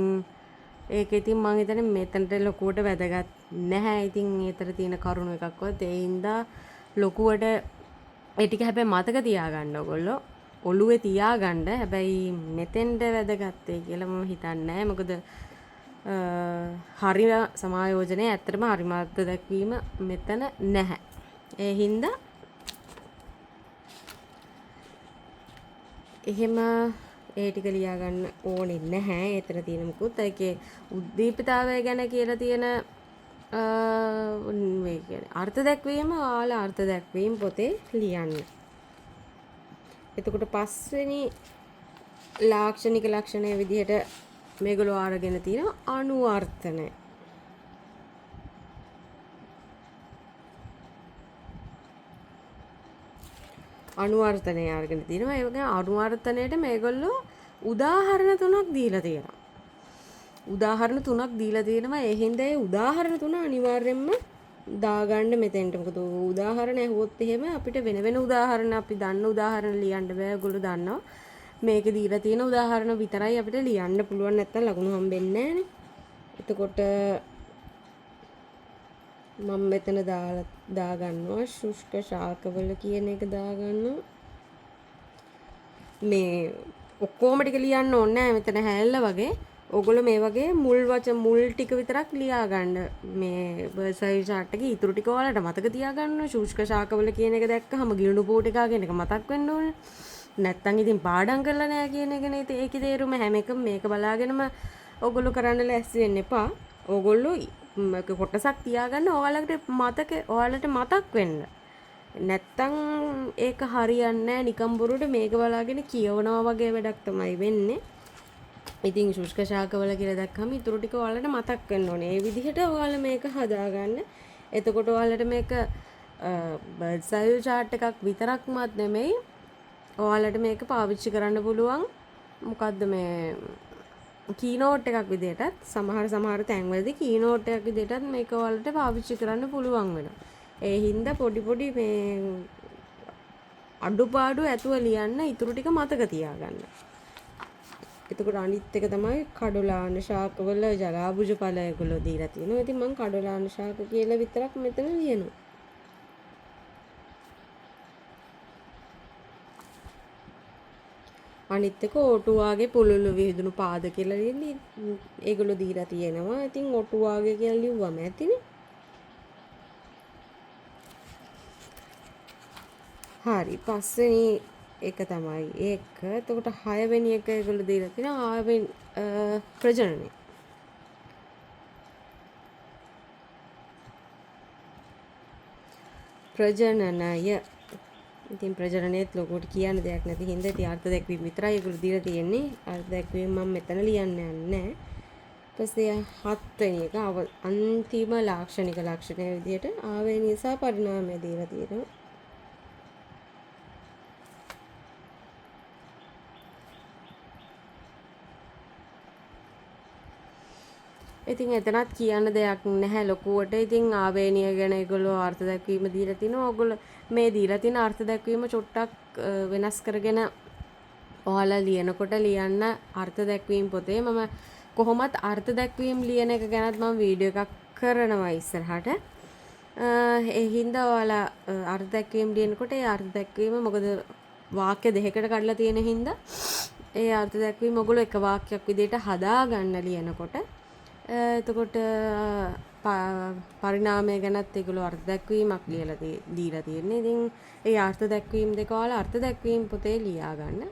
ඒක ඉතින් මම හිතන්නේ මෙතනට ලොකුවට වැදගත් නැහැ. ඉතින් ඒතර තියෙන කරුණු එකක්වත් ඒ හින්දා ලොකුවට ඒ ටික හැබැයි මතක තියාගන්න ඕගොල්ලෝ. ඔළුවේ තියාගන්න. හැබැයි මෙතෙන්ට වැදගත් ඒ කියලා මම හිතන්නේ නැහැ. මොකද හරි සමායෝජනයේ ඇත්තටම හරි මාර්ග දක්වීම මෙතන නැහැ. ඒ හින්දා එහෙම ඒ ටික ලියාගන්න ඕනේ නැහැ. ඒතර තියෙන මුකුත් ඒකේ උද්දීපිතාවය ගැන කියලා තියෙන මේ කියන්නේ අර්ථ දැක්වීම ඔයාලා අර්ථ දැක්වීම පොතේ ලියන්න. එතකොට පස්වෙනි ලාක්ෂණික ලක්ෂණය විදිහට මේගොල්ලෝ අරගෙන තියෙන අනුවර්තනය. අනුවර්තනය අරගෙන තියෙනවා. ඒ වගේ අනුවර්තනයේට මේගොල්ලෝ උදාහරණ තුනක් දීලා තියෙනවා. උදාහරණ තුනක් දීලා තියෙනවා. ඒ හින්දා ඒ උදාහරණ තුන අනිවාර්යයෙන්ම දාගන්න මෙතෙන්ට. මොකද උදාහරණ ඇහුවොත් එහෙම අපිට වෙන උදාහරණ අපි දන්න උදාහරණ ලියන්න බෑ. ඒගොල්ලෝ දන්නවා. මේකේ දීලා තියෙන උදාහරණ විතරයි අපිට ලියන්න පුළුවන්. නැත්තම් ලකුණු හම්බෙන්නේ නැහනේ. එතකොට මම මෙතන දාගන්නවා ශුෂ්ක ශාකවල කියන එක දාගන්නවා. මේ ඔක්කොම ටික ලියන්න ඕනේ නැහැ මෙතන හැල්ල වගේ. ඔයගොල්ලෝ මේ වගේ මුල් ටික විතරක් ලියා ගන්න. මේ බර්සයි chart එකේ ඊටු ටික ඔයාලට මතක තියාගන්න. ශුෂ්ක ශාකවල කියන එක දැක්කම ගිලුණු පෝටිකා කියන එක මතක් වෙන්න ඕනේ. නැත්තම් ඉතින් පාඩම් කරලා නැහැ කියන එකනේ ඒකේ තේරුම. හැම එකම මේක බලාගෙනම ඔයගොල්ලෝ කරන්න ලෑස්ති වෙන්න එපා. ඔයගොල්ලෝ කොටසක් තියාගන්න ඔයාලට මතක් වෙන්න. නැත්තම් ඒක හරියන්නේ නැහැ. නිකම් බොරුවට මේක බලාගෙන කියවනවා වගේ වැඩක් තමයි වෙන්නේ. ඉතින් ශුෂ්ක ශාකවල කියලා දැක්කම ඊටු ටික ඔයාලට මතක් වෙන්න ඕනේ. ඒ විදිහට ඔයාලා මේක හදාගන්න. එතකොට ඔයාලට මේක බර්ඩ්ස් අයි ව්‍යූ chart එකක් විතරක්මත් නෙමෙයි. ඔයාලට මේක පාවිච්චි කරන්න පුළුවන්. මොකද්ද මේ කීනෝට් එකක් විදිහටත් සමහර තැන්වලදී කීනෝට් එකක් විදිහටත් මේක ඔයාලට පාවිච්චි කරන්න පුළුවන් වෙනවා. ඒ හින්දා පොඩි මේ අඩුපාඩු ඇතුව ලියන්න ඊටු ටික මතක තියාගන්න. එතකොට අනිත් එක තමයි කඩොලාන ශාකවල ජලාබුජ ඵල ඒගොල්ලෝ දීලා තියෙනවා. ඉතින් මම කඩොලාන ශාක කියලා විතරක් මෙතන ලියනවා. අනිත් එක ඔටුවාගේ පුලුළු විහිදුණු පාද කියලා ලියන්නේ ඒගොල්ලෝ දීලා තියෙනවා. ඉතින් ඔටුවාගේ කියලා ලිව්වම ඇතිනේ. හරි පස්වෙනි එක තමයි ඒක. එතකොට 6 වෙනි එක ඒගොල්ලෝ දීලා තියෙනවා ප්‍රජනනය. ප්‍රජනනය. ඉතින් ප්‍රජනනයත් ලොකුවට කියන්න දෙයක් නැති හින්දා ඉතින් අර්ථ දැක්වීම විතරයි ඒගොල්ලෝ දීලා තියෙන්නේ. අර්ථ දැක්වීම මම මෙතන ලියන්න යන්නේ. ඊපස්සේ 7 වෙනි එක අන්තිම ලාක්ෂණික ලක්ෂණය විදිහට ආවේනික සහ පරිණාමය දීලා තියෙනවා. ඉතින් එතනත් කියන්න දෙයක් නැහැ ලොකුවට. ඉතින් ආවේනිය ගැන ඒගොල්ලෝ අර්ථ දැක්වීම දීලා තිනවා. ඔයගොල්ලෝ මේ දීලා තියෙන අර්ථ දැක්වීම චුට්ටක් වෙනස් කරගෙන ඔයාලා ලියනකොට ලියන්න අර්ථ දැක්වීම පොතේ මම කොහොමත් අර්ථ දැක්වීම ලියන එක ගැනත් මම වීඩියෝ එකක් කරනවා ඉස්සරහට. ඒ හින්දා ඔයාලා අර්ථ දැක්වීම ලියනකොට ඒ අර්ථ දැක්වීම මොකද වාක්‍ය දෙකකට කඩලා තියෙන හින්දා ඒ අර්ථ දැක්වීම ඔයගොල්ලෝ එක වාක්‍යයක් විදිහට හදා ගන්න ලියනකොට එතකොට පරිණාමය ගැනත් ඒගොල්ලෝ අර්ථ දැක්වීමක් දීලා තියෙන්නේ. ඉතින් ඒ අර්ථ දැක්වීම දෙක ඔයාලා අර්ථ දැක්වීම පොතේ ලියා ගන්න.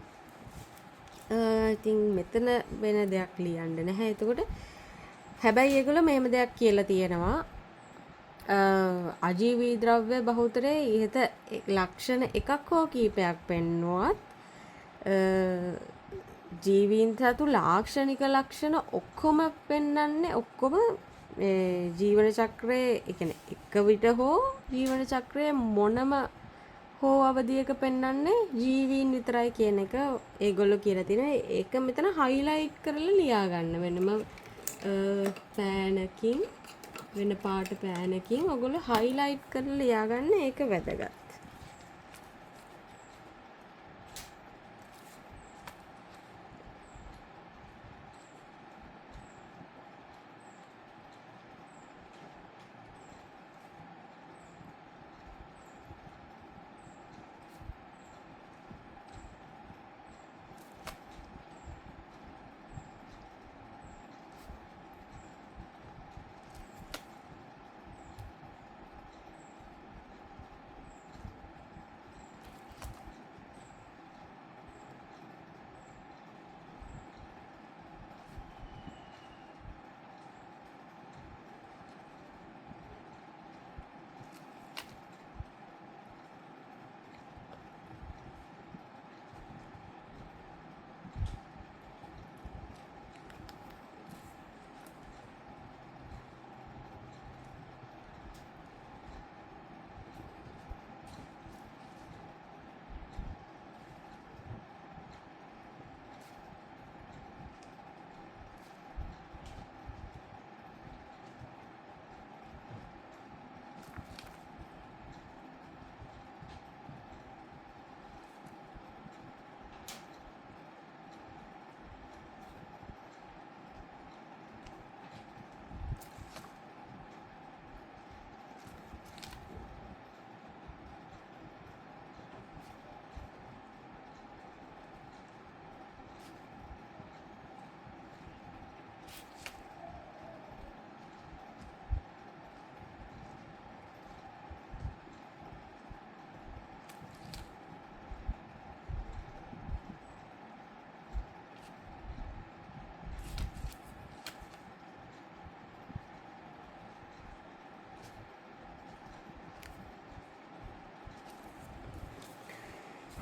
ඉතින් මෙතන වෙන දෙයක් ලියන්න නැහැ. එතකොට හැබැයි ඒගොල්ලෝ මෙහෙම දෙයක් කියලා තියෙනවා. අජීවී ද්‍රව්‍ය බහුතරයේ ඉහත ලක්ෂණ එකක් හෝ කීපයක් පෙන්වුවත් ජීවීන් සතු ලාක්ෂණික ලක්ෂණ ඔක්කොම පෙන්වන්නේ ඔක්කොම ජීවන චක්‍රයේ ඒ කියන්නේ එක විට හෝ ජීවන චක්‍රයේ මොනම හෝ අවධියක පෙන්වන්නේ ජීවීන් විතරයි කියන එක ඒගොල්ලෝ කියලා තිනවා. ඒක මෙතන හයිලයිට් කරලා ලියා ගන්න වෙනම පෑනකින් වෙන පාට පෑනකින් ඔයගොල්ලෝ හයිලයිට් කරලා ලියා ගන්න. ඒක වැදගත්.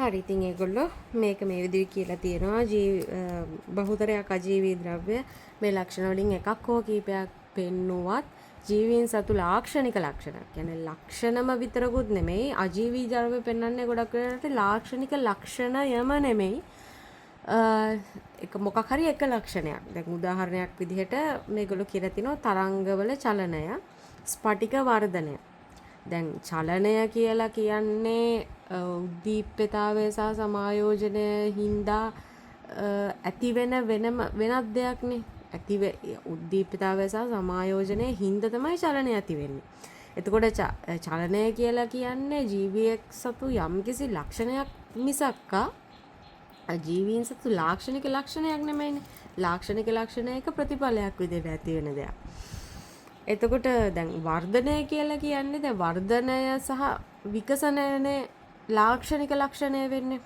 හරි ඉතින් ඒගොල්ලෝ මේක මේ විදිහට කියලා තියෙනවා. බහුතරයක් අජීවී ද්‍රව්‍ය මේ ලක්ෂණ වලින් එකක් හෝ කීපයක් පෙන්නුවත් ජීවීන් සතු ලාක්ෂණික ලක්ෂණ. කියන්නේ ලක්ෂණම විතරකුත් නෙමෙයි අජීවී ද්‍රව්‍ය පෙන්වන්නේ ගොඩක් වෙලාවට ලාක්ෂණික ලක්ෂණයම නෙමෙයි. එක මොකක් හරි එක ලක්ෂණයක්. දැන් උදාහරණයක් විදිහට මේගොල්ලෝ කියලා තිනවා තරංගවල චලනය, ස්පටික වර්ධනය. දැන් චලනය කියලා කියන්නේ උද්දීප්තතාවය සහ සමායෝජනය හින්දා ඇතිවෙන වෙනත් දෙයක්නේ. උද්දීප්තතාවය සහ සමායෝජනය හින්දා තමයි චලනය ඇති වෙන්නේ. එතකොට චලනය කියලා කියන්නේ ජීවියෙක් සතු යම්කිසි ලක්ෂණයක් මිසක්කා ජීවීන් සතු ලාක්ෂණික ලක්ෂණයක් නෙමෙයිනේ. ලාක්ෂණික ලක්ෂණයක ප්‍රතිඵලයක් විදිහට ඇති වෙන දෙයක්. එතකොට දැන් වර්ධනය කියලා කියන්නේ දැන් වර්ධනය සහ විකසනයනේ ලාක්ෂණික ලක්ෂණය වෙන්නේ.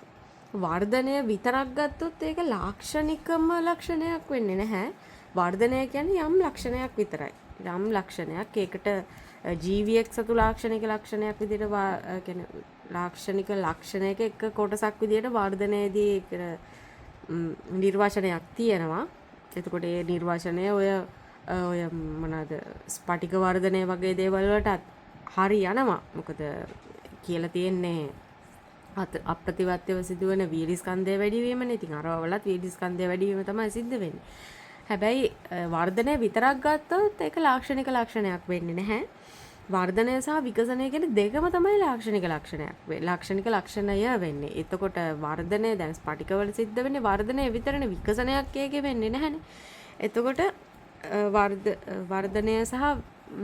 වර්ධනය විතරක් ගත්තොත් ඒක ලාක්ෂණිකම ලක්ෂණයක් වෙන්නේ නැහැ. වර්ධනය කියන්නේ යම් ලක්ෂණයක් විතරයි. යම් ලක්ෂණයක් ඒකට ජීවියෙක් සතු ලාක්ෂණික ලක්ෂණයක් විදිහට කියන්නේ ලාක්ෂණික ලක්ෂණයක එක කොටසක් විදිහට වර්ධනයේදී නිර්වචනයක් තියෙනවා. එතකොට ඒ නිර්වචනය ඔය මොනවාද ස්පටික වර්ධනය වගේ දේවල් වලටත් හරි යනවා. මොකද කියලා තියෙන්නේ අප්‍රතිවත්‍යව සිදුවන වීර්යස්කන්ධය වැඩිවීමනේ. ඉතින් අරවලත් වීර්යස්කන්ධය වැඩිවීම තමයි සිද්ධ වෙන්නේ. හැබැයි වර්ධනය විතරක් ගත්තොත් ඒක ලාක්ෂණික ලක්ෂණයක් වෙන්නේ නැහැ. වර්ධනය සහ විකසනය කියන දෙකම තමයි ලාක්ෂණික ලක්ෂණයක් ලාක්ෂණික ලක්ෂණය වෙන්නේ. එතකොට වර්ධනය දැන් ස්පටිකවල සිද්ධ වෙන්නේ වර්ධනය විතරනේ, විකසනයක් ඒකේ වෙන්නේ නැහැනේ. එතකොට වර්ධනය සහ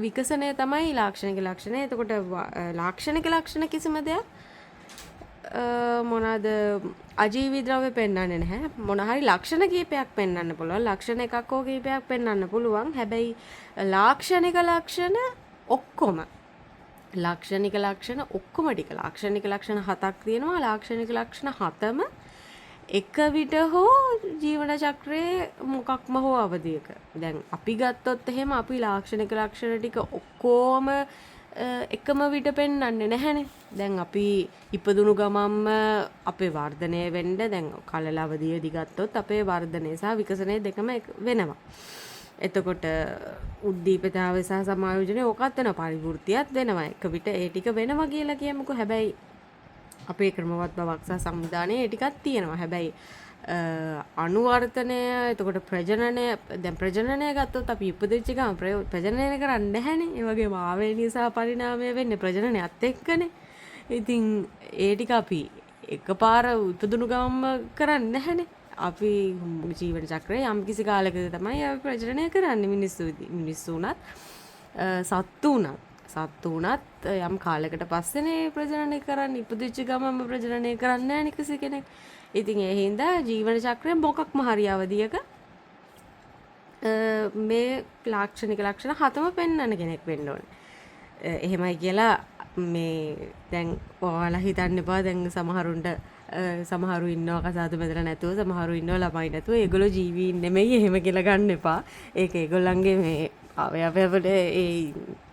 විකසනය තමයි ලාක්ෂණික ලක්ෂණය. එතකොට ලාක්ෂණික ලක්ෂණ කිසිම දෙයක් මොනවාද අජීවී ද්‍රව්‍ය පෙන්වන්නේ නැහැ. මොන හරි ලක්ෂණ කීපයක් පෙන්වන්න පුළුවන්. ලක්ෂණ එකක් හෝ කීපයක් පෙන්වන්න පුළුවන්. හැබැයි ලාක්ෂණික ලක්ෂණ ඔක්කොම ලාක්ෂණික ලක්ෂණ ඔක්කොම ටික ලාක්ෂණික ලක්ෂණ 7ක් තියෙනවා. ලාක්ෂණික ලක්ෂණ 7ම එක විට හෝ ජීවන චක්‍රයේ මොකක්ම හෝ අවධියක. දැන් අපි ගත්තොත් එහෙම අපි ලාක්ෂණික ලක්ෂණ ටික ඔක්කොම එකම විට පෙන්වන්නේ නැහැනේ. දැන් අපි ඉපදුණු ගමන්ම අපේ වර්ධනය වෙන්න දැන් කලල අවධියේදී ගත්තොත් අපේ වර්ධනය සහ විකසනය දෙකම වෙනවා. එතකොට උද්දීපතාවය සහ සමායෝජනය ඕකත් වෙනවා. පරිවෘත්තියත් වෙනවා. එක විට ඒ ටික වෙනවා කියලා කියමුකෝ. හැබැයි අපේ ක්‍රමවත් බවක් සහ සංවිධානය ඒ ටිකක් තියෙනවා. හැබැයි අනුවර්තනය එතකොට ප්‍රජනනය දැන් ප්‍රජනනය ගත්තොත් අපි ඉපදෙච්ච ගමන් ප්‍රජනනය කරන්නේ නැහැනේ. ඒ වගේම ආවේනික සහ පරිණාමය වෙන්නේ ප්‍රජනනයත් එක්කනේ. ඉතින් ඒ ටික අපි එකපාර ඉපදුණු ගමන්ම කරන්නේ නැහැනේ. අපි ජීවන චක්‍රයේ යම් කිසි කාලයකදී තමයි අපි ප්‍රජනනය කරන්නේ. මිනිස්සු උනත් සත්තු උනත් යම් කාලයකට පස්සේනේ ප්‍රජනනය කරන්නේ. ඉපදිච්ච ගමන්ම ප්‍රජනනය කරන්නේ නැහැ නේ කිසි කෙනෙක්. ඉතින් ඒ හින්දා ජීවන චක්‍රයෙන් මොකක්ම හරි අවධියක මේ ලාක්ෂණික ලක්ෂණ 7ම පෙන්වන්න කෙනෙක් වෙන්න ඕනේ. එහෙමයි කියලා මේ දැන් ඔයාලා හිතන්න එපා. දැන් සමහරු ඉන්නවා කසාද බෙදලා නැතුව, සමහරු ඉන්නවා ළමයි නැතුව. ඒගොල්ලෝ ජීවීන් නෙමෙයි එහෙම කියලා ගන්න එපා. ඒක ඒගොල්ලන්ගේ මේ අවයවවල ඒ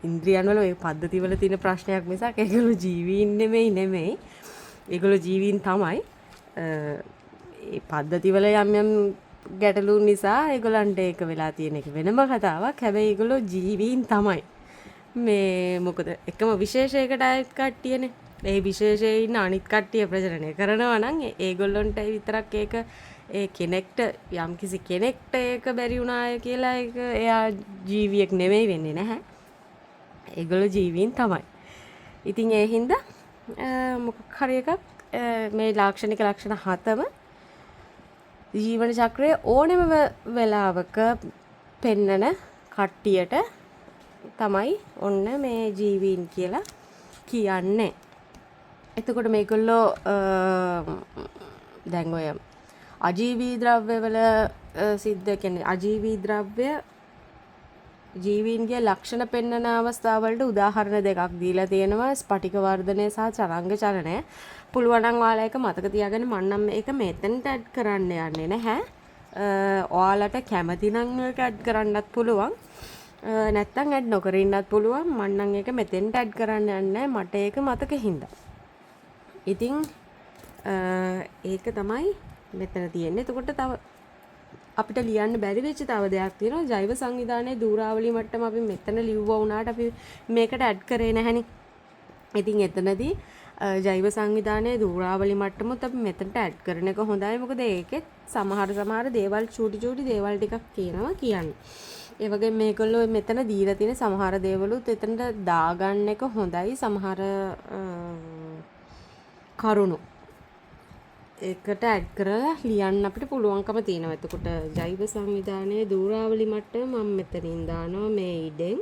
ඉන්ද්‍රියන් වල ඒ පද්ධති වල තියෙන ප්‍රශ්නයක් මිසක් ඒගොල්ලෝ ජීවීන් නෙමෙයි. ඒගොල්ලෝ ජීවීන් තමයි. ඒ පද්ධතිවල යම් ගැටලු නිසා ඒගොල්ලන්ට ඒක වෙලා තියෙන එක වෙනම කතාවක්. හැබැයි ඒගොල්ලෝ ජීවීන් තමයි. මේ මොකද එකම විශේෂයකට අයත් කට්ටියනේ. ඒ විශේෂයේ ඉන්න අනිත් කට්ටිය ප්‍රජනනය කරනවා නම් ඒගොල්ලොන්ට විතරක් ඒක ඒ කෙනෙක්ට යම්කිසි කෙනෙක්ට ඒක බැරි වුණාය කියලා ඒක එයා ජීවියෙක් නෙමෙයි වෙන්නේ නැහැ. ඒගොල්ලෝ ජීවීන් තමයි. ඉතින් ඒ හින්දා මොකක් හරි එකක් මේ ලාක්ෂණික ලක්ෂණ 7ම ජීවන චක්‍රයේ ඕනෙම වෙලාවක පෙන්නන කට්ටියට තමයි ඔන්න මේ ජීවීන් කියලා කියන්නේ. එතකොට මේගොල්ලෝ දැන් ඔය අජීවී ද්‍රව්‍යවල සිද්ධ කියන්නේ අජීවී ද්‍රව්‍ය ජීවීන්ගේ ලක්ෂණ පෙන්වන අවස්ථාවලට උදාහරණ දෙකක් දීලා තියෙනවා. ස්පටික වර්ධනය සහ චරංග චලනය. පුළුවන් නම් ඔයාලා ඒක මතක තියාගන්න. මම නම් මේක මෙතනට ඇඩ් කරන්න යන්නේ නැහැ. ඔයාලට කැමති නම් ඒක ඇඩ් කරන්නත් පුළුවන්. නැත්තම් ඇඩ් නොකර ඉන්නත් පුළුවන්. මම නම් ඒක මෙතෙන්ට ඇඩ් කරන්න යන්නේ මට ඒක මතක හින්දා. ඉතින් ඒක තමයි මෙතන තියෙන්නේ. එතකොට තව අපිට ලියන්න බැරි වෙච්ච තව දෙයක් තියෙනවා. ජෛව සංවිධානයේ ධූරාවලි මට්ටම අපි මෙතන ලිව්වා වුණාට අපි මේකට ඇඩ් කරේ නැහැනේ. ඉතින් එතනදී ජෛව සංවිධානයේ ධූරාවලි මට්ටමුත් අපි මෙතනට ඇඩ් කරන එක හොඳයි. මොකද ඒකෙත් සමහර දේවල් චූටි දේවල් ටිකක් තියෙනවා කියන්නේ. ඒ වගේ මේගොල්ලෝ මෙතන දීලා තියෙන සමහර දේවලුත් එතනට දාගන්න එක හොඳයි. සමහර කරුණු ඒකට ඇඩ් කරලා ලියන්න අපිට පුළුවන්කම තියෙනවා. එතකොට ජෛව සංවිධානයේ ධූරාවලි මට්ටම මම මෙතනින් දානවා මේ ඉඩෙන්.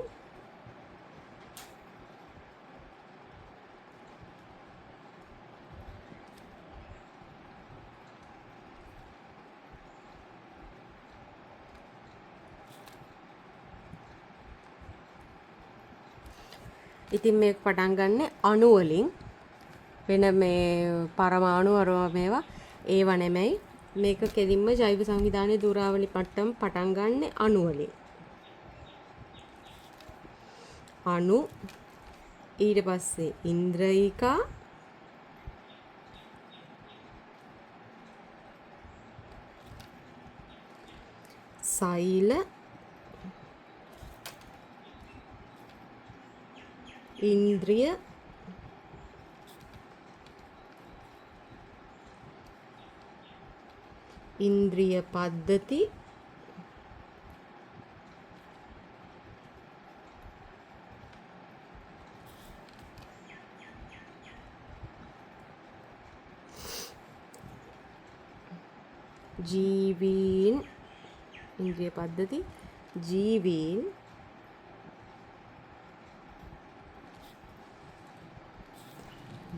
ඉතින් මේක පටන් ගන්න අණු වලින් වෙන මේ පරමාණු අරම මේවා ඒව නෙමෙයි. මේක කෙලින්ම ජෛව සංවිධානයේ ධුරාවලි මට්ටම පටන් ගන්න අණු වලින්. අණු ඊට පස්සේ ඉන්ද්‍රයිකා සෛල ඉන්ද්‍රිය ඉන්ද්‍රිය පද්ධති ජීවීන් ඉන්ද්‍රිය පද්ධති ජීවීන්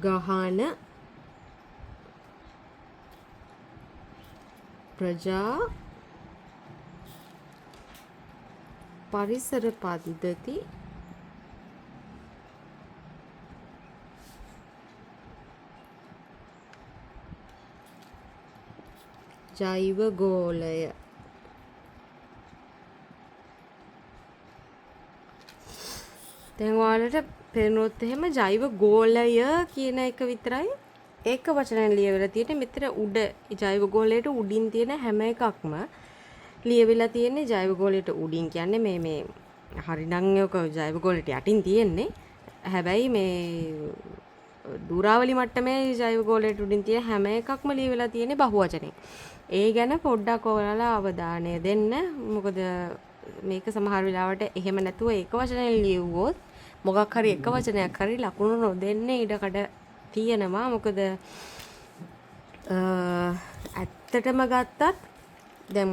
ගහන ප්‍රජා පරිසර පද්ධති ජෛව ගෝලය දැන් ඔයාලට පේනොත් එහෙම ජෛව ගෝලය කියන එක විතරයි ඒක වචනෙන් ලියවිලා තියෙන්නේ. මෙතන උඩ ජෛව ගෝලයට උඩින් තියෙන හැම එකක්ම ලියවිලා තියෙන්නේ ජෛව ගෝලයට උඩින් කියන්නේ මේ හරිනම් ඔක ජෛව ගෝලයට යටින් තියෙන්නේ. හැබැයි මේ දුරාවලි මට්ටමේ ජෛව ගෝලයට උඩින් තියෙන හැම එකක්ම ලියවිලා තියෙන්නේ බහුවචනෙන්. ඒ ගැන පොඩ්ඩක් ඔයාලා අවධානය දෙන්න. මොකද මේක සමහර වෙලාවට එහෙම නැතුව එක වචනෙන් ලියුවොත් මොකක් හරි එක වචනයක් හරි ලකුණු නොදෙන්න ඉඩකඩ තියෙනවා. මොකද ඇත්තටම ගත්තත් දැන්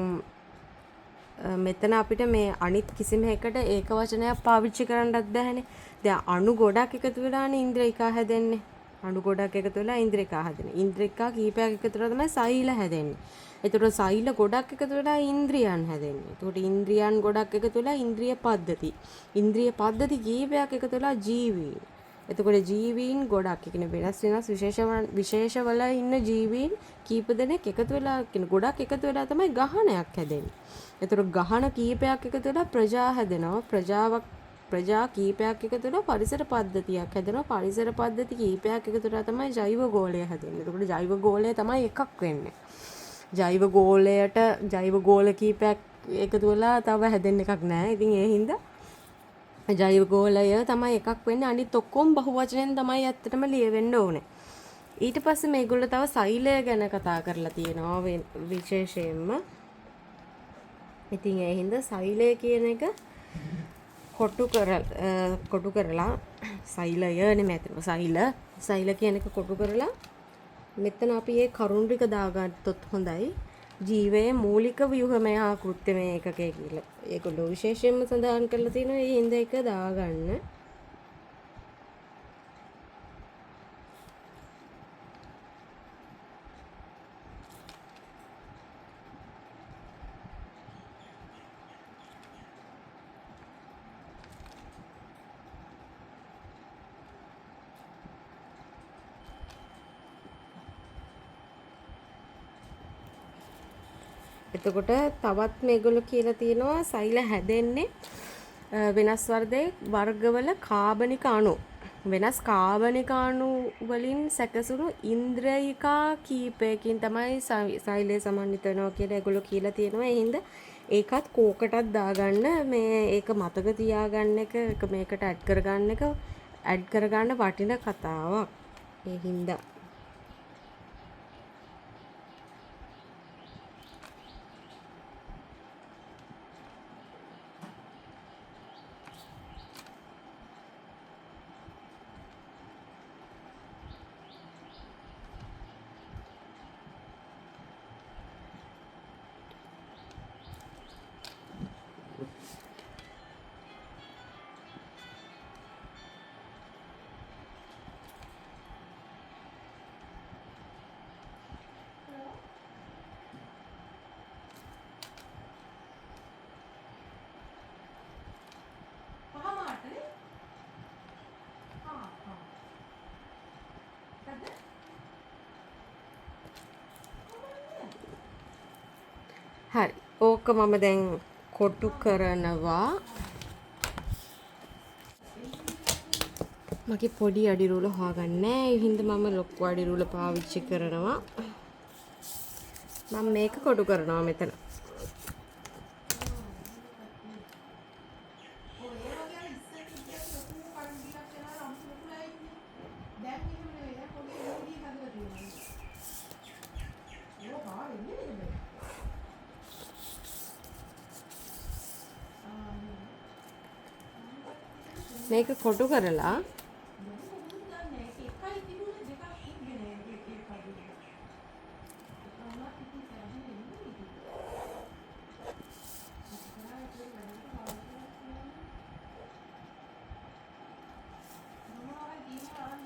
මෙතන අපිට මේ අනිත් කිසිම එකකට ඒක වචනයක් පාවිච්චි කරන්නත් බැහැනේ. දැන් අණු ගොඩක් එකතු වෙලානේ ඉන්ද්‍රිකා හැදෙන්නේ. අණු ගොඩක් එකතු වෙලා ඉන්ද්‍රිකා හැදෙනවා. ඉන්ද්‍රිකා කීපයක් එකතු වෙලා තමයි සෛල හැදෙන්නේ. එතකොට සෛල ගොඩක් එකතු වෙලා ඉන්ද්‍රියන් හැදෙන්නේ. එතකොට ඉන්ද්‍රියන් ගොඩක් එකතු වෙලා ඉන්ද්‍රිය පද්ධති. ඉන්ද්‍රිය පද්ධති කීපයක් එකතු වෙලා ජීවීන්. එතකොට ජීවීන් ගොඩක් කියන්නේ වෙනස් විශේෂවල ඉන්න ජීවීන් කීප දෙනෙක් එකතු වෙලා කියන ගොඩක් එකතු වෙලා තමයි ගහනයක් හැදෙන්නේ. එතකොට ගහන කීපයක් එකතු වෙලා ප්‍රජා හැදෙනවා. ප්‍රජා කීපයක් එකතු වෙලා පරිසර පද්ධතියක් හැදෙනවා. පරිසර පද්ධති කීපයක් එකතු වෙලා තමයි ජෛව ගෝලය හැදෙන්නේ. එතකොට ජෛව ගෝලය තමයි එකක් වෙන්නේ. ජෛව ගෝලයට ජෛව ගෝල කීපයක් එකතු වෙලා තව හැදෙන්න එකක් නැහැ. ඉතින් ඒ හින්දා ජෛව ගෝලය තමයි එකක් වෙන්නේ. අනිත් ඔක්කොම බහුවචනෙන් තමයි ඇත්තටම ලියවෙන්න ඕනේ. ඊට පස්සේ මේගොල්ලෝ තව සෛලය ගැන කතා කරලා තියෙනවා විශේෂයෙන්ම. ඉතින් ඒ හින්දා සෛලය කියන එක කොටු කරලා සෛලය නෙමෙයි සෛල කියන එක කොටු කරලා මෙතන අපි මේ කරුණු ටික දාගත්තොත් හොඳයි. ජීවයේ මූලික ව්‍යුහමය හා කෘත්‍යමය ඒකකය කියලා. ඒගොල්ලෝ විශේෂයෙන්ම සඳහන් කරලා තියෙනවා. ඒ හින්දා එක දාගන්න. එතකොට තවත් මේගොල්ලෝ කියලා තියෙනවා සෛල හැදෙන්නේ වෙනස් වර්ගවල කාබනික අණු. වෙනස් කාබනික අණු වලින් සැකසුණු ඉන්ද්‍රියිකා කීපයකින් තමයි සෛලය සමන්විත වෙනවා කියලා ඒගොල්ලෝ කියලා තියෙනවා. ඒ හින්දා ඒකත් කෝකටත් දාගන්න මේ ඒක මතක තියාගන්න එක මේකට ඇඩ් කරගන්න වටින කතාවක්. ඒ හින්දා හරි. ඕක මම දැන් කොටු කරනවා. මගේ පොඩි අඩි රූල හොයාගන්න නෑ. ඒ හින්දා මම ලොකු අඩි රූල පාවිච්චි කරනවා. මම මේක කොටු කරනවා මෙතන. මේක කොටු කරලා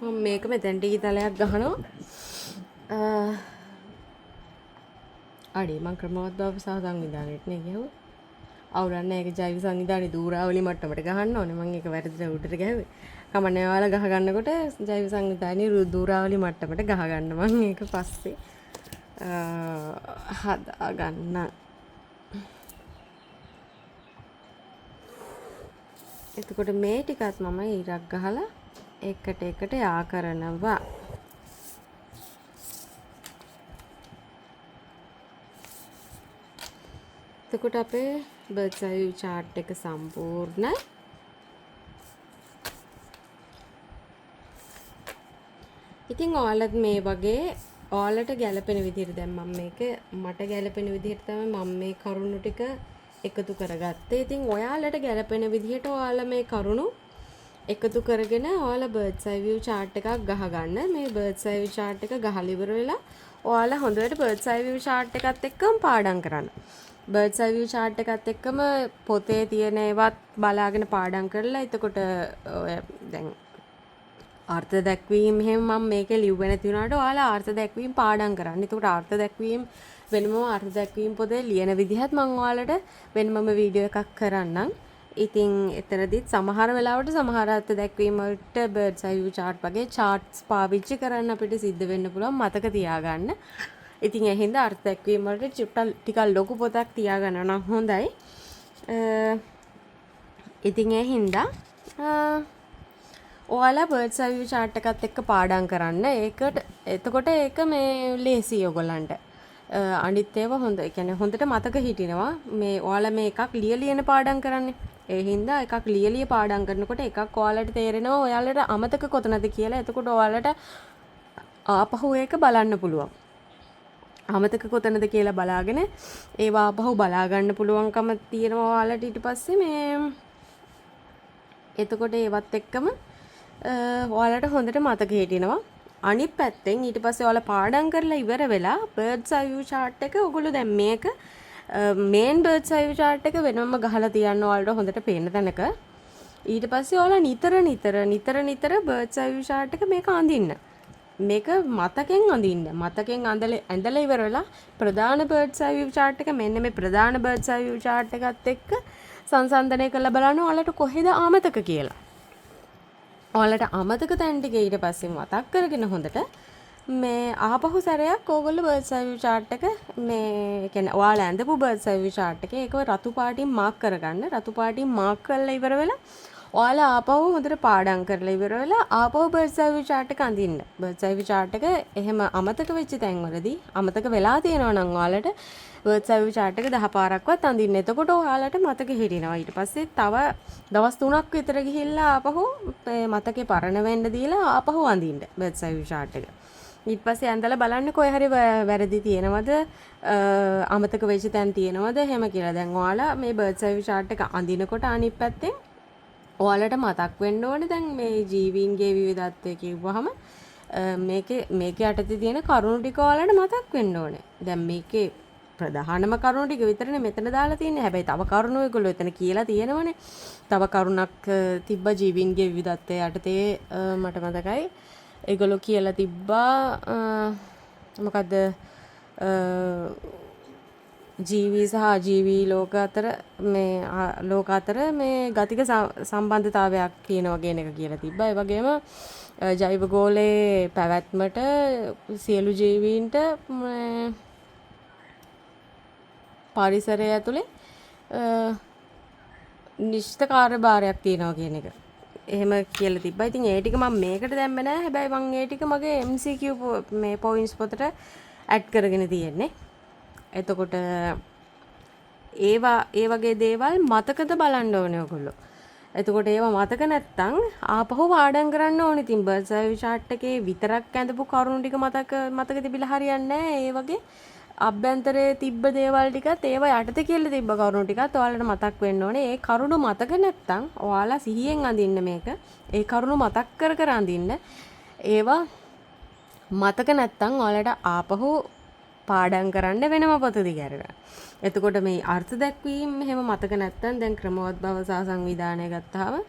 මම මේක මෙතෙන්ට ඊතලයක් ගහනවා. අඩේ මං ක්‍රමවත් බව සහ සංවිධානයේට නේ ගියුවා. අවුලන්නේ ඒක ජෛව සංවිධානයේ දූරාවලි මට්ටමට ගහන්න ඕනේ. මම ඒක වැරදිලා උඩට ගහුවේ. කමන්නේ ඔයාලා ගහ ගන්නකොට ජෛව සංවිධානයේ දූරාවලි මට්ටමට ගහ ගන්න. මම ඒක පස්සේ හදා ගන්න. එතකොට මේ ටිකත් මම ඉරක් ගහලා එකට යා කරනවා. එතකොට අපේ බර්ඩ්ස් අයි view chart එක සම්පූර්ණයි. ඉතින් ඔයාලත් මේ වගේ ඔයාලට ගැලපෙන විදිහට දැන් මම මේක මට ගැලපෙන විදිහට තමයි මම මේ කරුණු ටික එකතු කරගත්තේ. ඉතින් ඔයාලට ගැලපෙන විදිහට ඔයාලා මේ කරුණු එකතු කරගෙන ඔයාලා බර්ඩ්ස් අයි view chart එකක් ගහගන්න. මේ බර්ඩ්ස් අයි view chart එක ගහලා ඉවර වෙලා ඔයාලා හොඳට බර්ඩ්ස් අයි view chart එකත් එක්කම පාඩම් කරන්න. බර්ඩ්ස් අයි view chart එකත් එක්කම පොතේ තියෙන ඒවත් බලාගෙන පාඩම් කරලා එතකොට දැන් අර්ථ දැක්වීම එහෙම මම මේකේ ලිව්වේ නැති වුණාට ඔයාලා අර්ථ දැක්වීම පාඩම් කරන්න. එතකොට අර්ථ දැක්වීම වෙනම අර්ථ දැක්වීම පොතේ ලියන විදිහත් මම ඔයාලට වෙනමම වීඩියෝ එකක් කරන්නම්. ඉතින් එතනදිත් සමහර වෙලාවට සමහර අර්ථ දැක්වීම වලට බර්ඩ්ස් අයි view chart වගේ charts පාවිච්චි කරන්න අපිට සිද්ධ වෙන්න පුළුවන්. මතක තියාගන්න. ඉතින් ඒ හින්දා අර්ථ දැක්වීම වලට ටිකක් ලොකු පොතක් තියාගන්න නම් හොඳයි. ඉතින් ඒ හින්දා ඔයාලා බර්ඩ්ස් අයි view chart එකත් එක්ක පාඩම් කරන්න. එතකොට ඒක මේ ලේසියි ඔයගොල්ලන්ට. අනිත් ඒවා හොඳ. ඒ කියන්නේ හොඳට මතක හිටිනවා. මේ ඔයාලා මේ එකක් ලියන පාඩම් කරන්නේ. ඒ හින්දා එකක් ලියලිය පාඩම් කරනකොට එකක් ඔයාලට තේරෙනවා ඔයාලට අමතක කොතනද කියලා. එතකොට ඔයාලට ආපහු ඒක බලන්න පුළුවන්. අමතක කොතනද කියලා බලාගෙන ඒවා ආපහු බලා ගන්න පුළුවන්කම තියෙනවා ඔයාලට. ඊට පස්සේ මේ එතකොට ඒවත් එක්කම ඔයාලට හොඳට මතක හිටිනවා. අනිත් පැත්තෙන් ඊට පස්සේ ඔයාලා පාඩම් කරලා ඉවර වෙලා බර්ඩ්ස් අයි view chart එක ඔයගොල්ලෝ දැන් මේක මේන් බර්ඩ්ස් අයි view chart එක වෙනම ගහලා තියන්න ඔයාලට හොඳට පේන තැනක. ඊට පස්සේ ඔයාලා නිතර බර්ඩ්ස් අයි view chart එක මේක අඳින්න. මේක මතකෙන් අඳින්න. මතකෙන් ඇඳලා ඉවර වෙලා ප්‍රධාන බර්ඩ්ස් අයි view chart එක මෙන්න මේ ප්‍රධාන බර්ඩ්ස් අයි view chart එකත් එක්ක සංසන්දනය කරලා බලන්න ඔයාලට කොහෙද අමතක කියලා. ඔයාලට අමතක තැන් ටික ඊට පස්සේ මතක් කරගෙන හොඳට මේ ආපහු සැරයක් ඕගොල්ලෝ බර්ඩ්ස් අයි view chart එක මේ කියන්නේ ඔයාලා ඇඳපු බර්ඩ්ස් අයි view chart එකේ ඒකව රතු පාටින් මාක් කරගන්න. රතු පාටින් මාක් කරලා ඉවර වෙලා ඔයාලා ආපහු හොඳට පාඩම් කරලා ඉවර වෙලා ආපහු බර්ඩ්ස් අයි view chart එක අඳින්න. බර්ඩ්ස් අයි view chart එක එහෙම අමතක වෙච්ච තැන්වලදී අමතක වෙලා තියෙනවා නම් ඔයාලට බර්ඩ්ස් අයි view chart එක 10 පාරක්වත් අඳින්න. එතකොට ඔයාලට මතක හිටිනවා. ඊට පස්සේ තව දවස් 3ක් විතර ගිහිල්ලා ආපහු මතකේ පරණ වෙන්න දීලා ආපහු අඳින්න බර්ඩ්ස් අයි view chart එක. ඊට පස්සේ ඇඳලා බලන්න කොහේ හරි වැරදි තියෙනවද අමතක වෙච්ච තැන් තියෙනවද එහෙම කියලා. දැන් ඔයාලා මේ බර්ඩ්ස් අයි view chart එක අඳිනකොට අනිත් පැත්තෙන් ඔයාලට මතක් වෙන්න ඕනේ දැන් මේ ජීවීන්ගේ විවිධත්වය කිව්වහම මේකේ යටතේ තියෙන කරුණු ටික ඔයාලට මතක් වෙන්න ඕනේ. දැන් මේකේ ප්‍රධානම කරුණු ටික විතරනේ මෙතන දාලා තියෙන්නේ. හැබැයි තව කරුණු ඒගොල්ලෝ එතන කියලා තියෙනවනේ. තව කරුණක් තිබ්බ ජීවීන්ගේ විවිධත්වය යටතේ මට මතකයි. ඒගොල්ලෝ කියලා තිබ්බා මොකද්ද ජීවී සහ අජීවී ලෝක අතර මේ ගතික සම්බන්ධතාවයක් තියෙනවා කියන එක කියලා තිබ්බා. ඒ වගේම ජෛව ගෝලයේ පැවැත්මට සියලු ජීවීන්ට පරිසරය ඇතුලේ නිශ්චිත කාර්යභාරයක් තියෙනවා කියන එක. එහෙම කියලා තිබ්බා. ඉතින් ඒ ටික මම මේකට දැම්මේ නෑ. හැබැයි මම ඒ ටික මගේ MCQ මේ පොයින්ට්ස් පොතට ඇඩ් කරගෙන තියෙන්නේ. එතකොට ඒවා ඒ වගේ දේවල් මතකද බලන්න ඕනේ ඔයගොල්ලෝ. එතකොට ඒවා මතක නැත්තම් ආපහු පාඩම් කරන්න ඕනේ. ඉතින් බර්ඩ්ස් අයි view chart එකේ විතරක් ඇඳපු කරුණු ටික මතක තිබිලා හරියන්නේ නෑ. ඒ වගේ අභ්‍යන්තරයේ තිබ්බ දේවල් ටිකත් ඒවා යටතේ කියලා තිබ්බ කරුණු ටිකත් ඔයාලට මතක් වෙන්න ඕනේ. ඒ කරුණු මතක නැත්තම් ඔයාලා සිහියෙන් අඳින්න මේක. ඒ කරුණු මතක් කර කර අඳින්න. ඒවා මතක නැත්තම් ඔයාලට ආපහු පාඩම් කරන්න වෙනම පොත දිගහැරෙනවා. එතකොට මේ අර්ථ දැක්වීම එහෙම මතක නැත්තම් දැන් ක්‍රමවත් බව සහ සංවිධානය ගත්තාම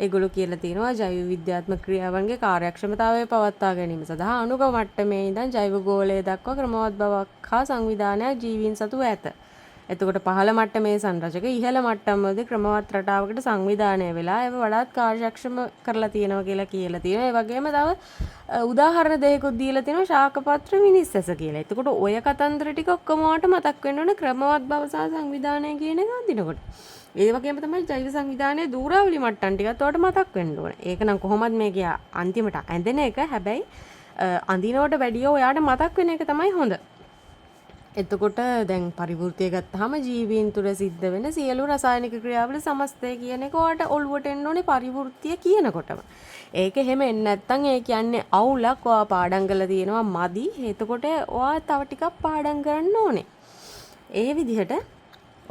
ඒගොල්ලෝ කියලා තියෙනවා ජෛව විද්‍යාත්මක ක්‍රියාවන්ගේ කාර්යක්ෂමතාවය පවත්වා ගැනීම සඳහා අණුක මට්ටමේ ඉඳන් ජෛව ගෝලය දක්වා ක්‍රමවත් බවක් හා සංවිධානයක් ජීවීන් සතුව ඇත. එතකොට පහළ මට්ටමේ සංරචක ඉහළ මට්ටම්වලදී ක්‍රමවත් රටාවකට සංවිධානය වෙලා ඒව වඩාත් කාර්යක්ෂම කරලා තියෙනවා කියලා තියෙනවා. ඒ වගේම තව උදාහරණ දෙකකුත් දීලා තියෙනවා ශාකපත්‍ර විනිශ්චස කියලා. එතකොට ඔය කතන්දර ටික ඔක්කොම වට මතක් වෙන්න ඕනේ ක්‍රමවත් බව සහ සංවිධානය කියන එක අඳිනකොට. ඒ වගේම තමයි ජෛව සංවිධානයේ දූරාවලි මට්ටම් ටිකත් ඔයාලට මතක් වෙන්න ඕනේ. ඒක නම් කොහොමද මේක අන්තිමට ඇඳෙන එක. හැබැයි අඳිනවට වැඩිය ඔයාට මතක් වෙන එක තමයි හොඳ. එතකොට දැන් පරිවෘතිය ගත්තාම ජීවීන් තුළ සිද්ධ වෙන සියලු රසායනික ක්‍රියාවල සමස්තය කියන එක ඔයාට ඔළුවට එන්න ඕනේ පරිවෘතිය කියනකොටම. ඒක එහෙම එන්නේ නැත්නම් ඒ කියන්නේ අවුලක්. ඔයා පාඩම් කරලා තියෙනවා මදි. එතකොට ඔයා තව ටිකක් පාඩම් කරන්න ඕනේ. ඒ විදිහට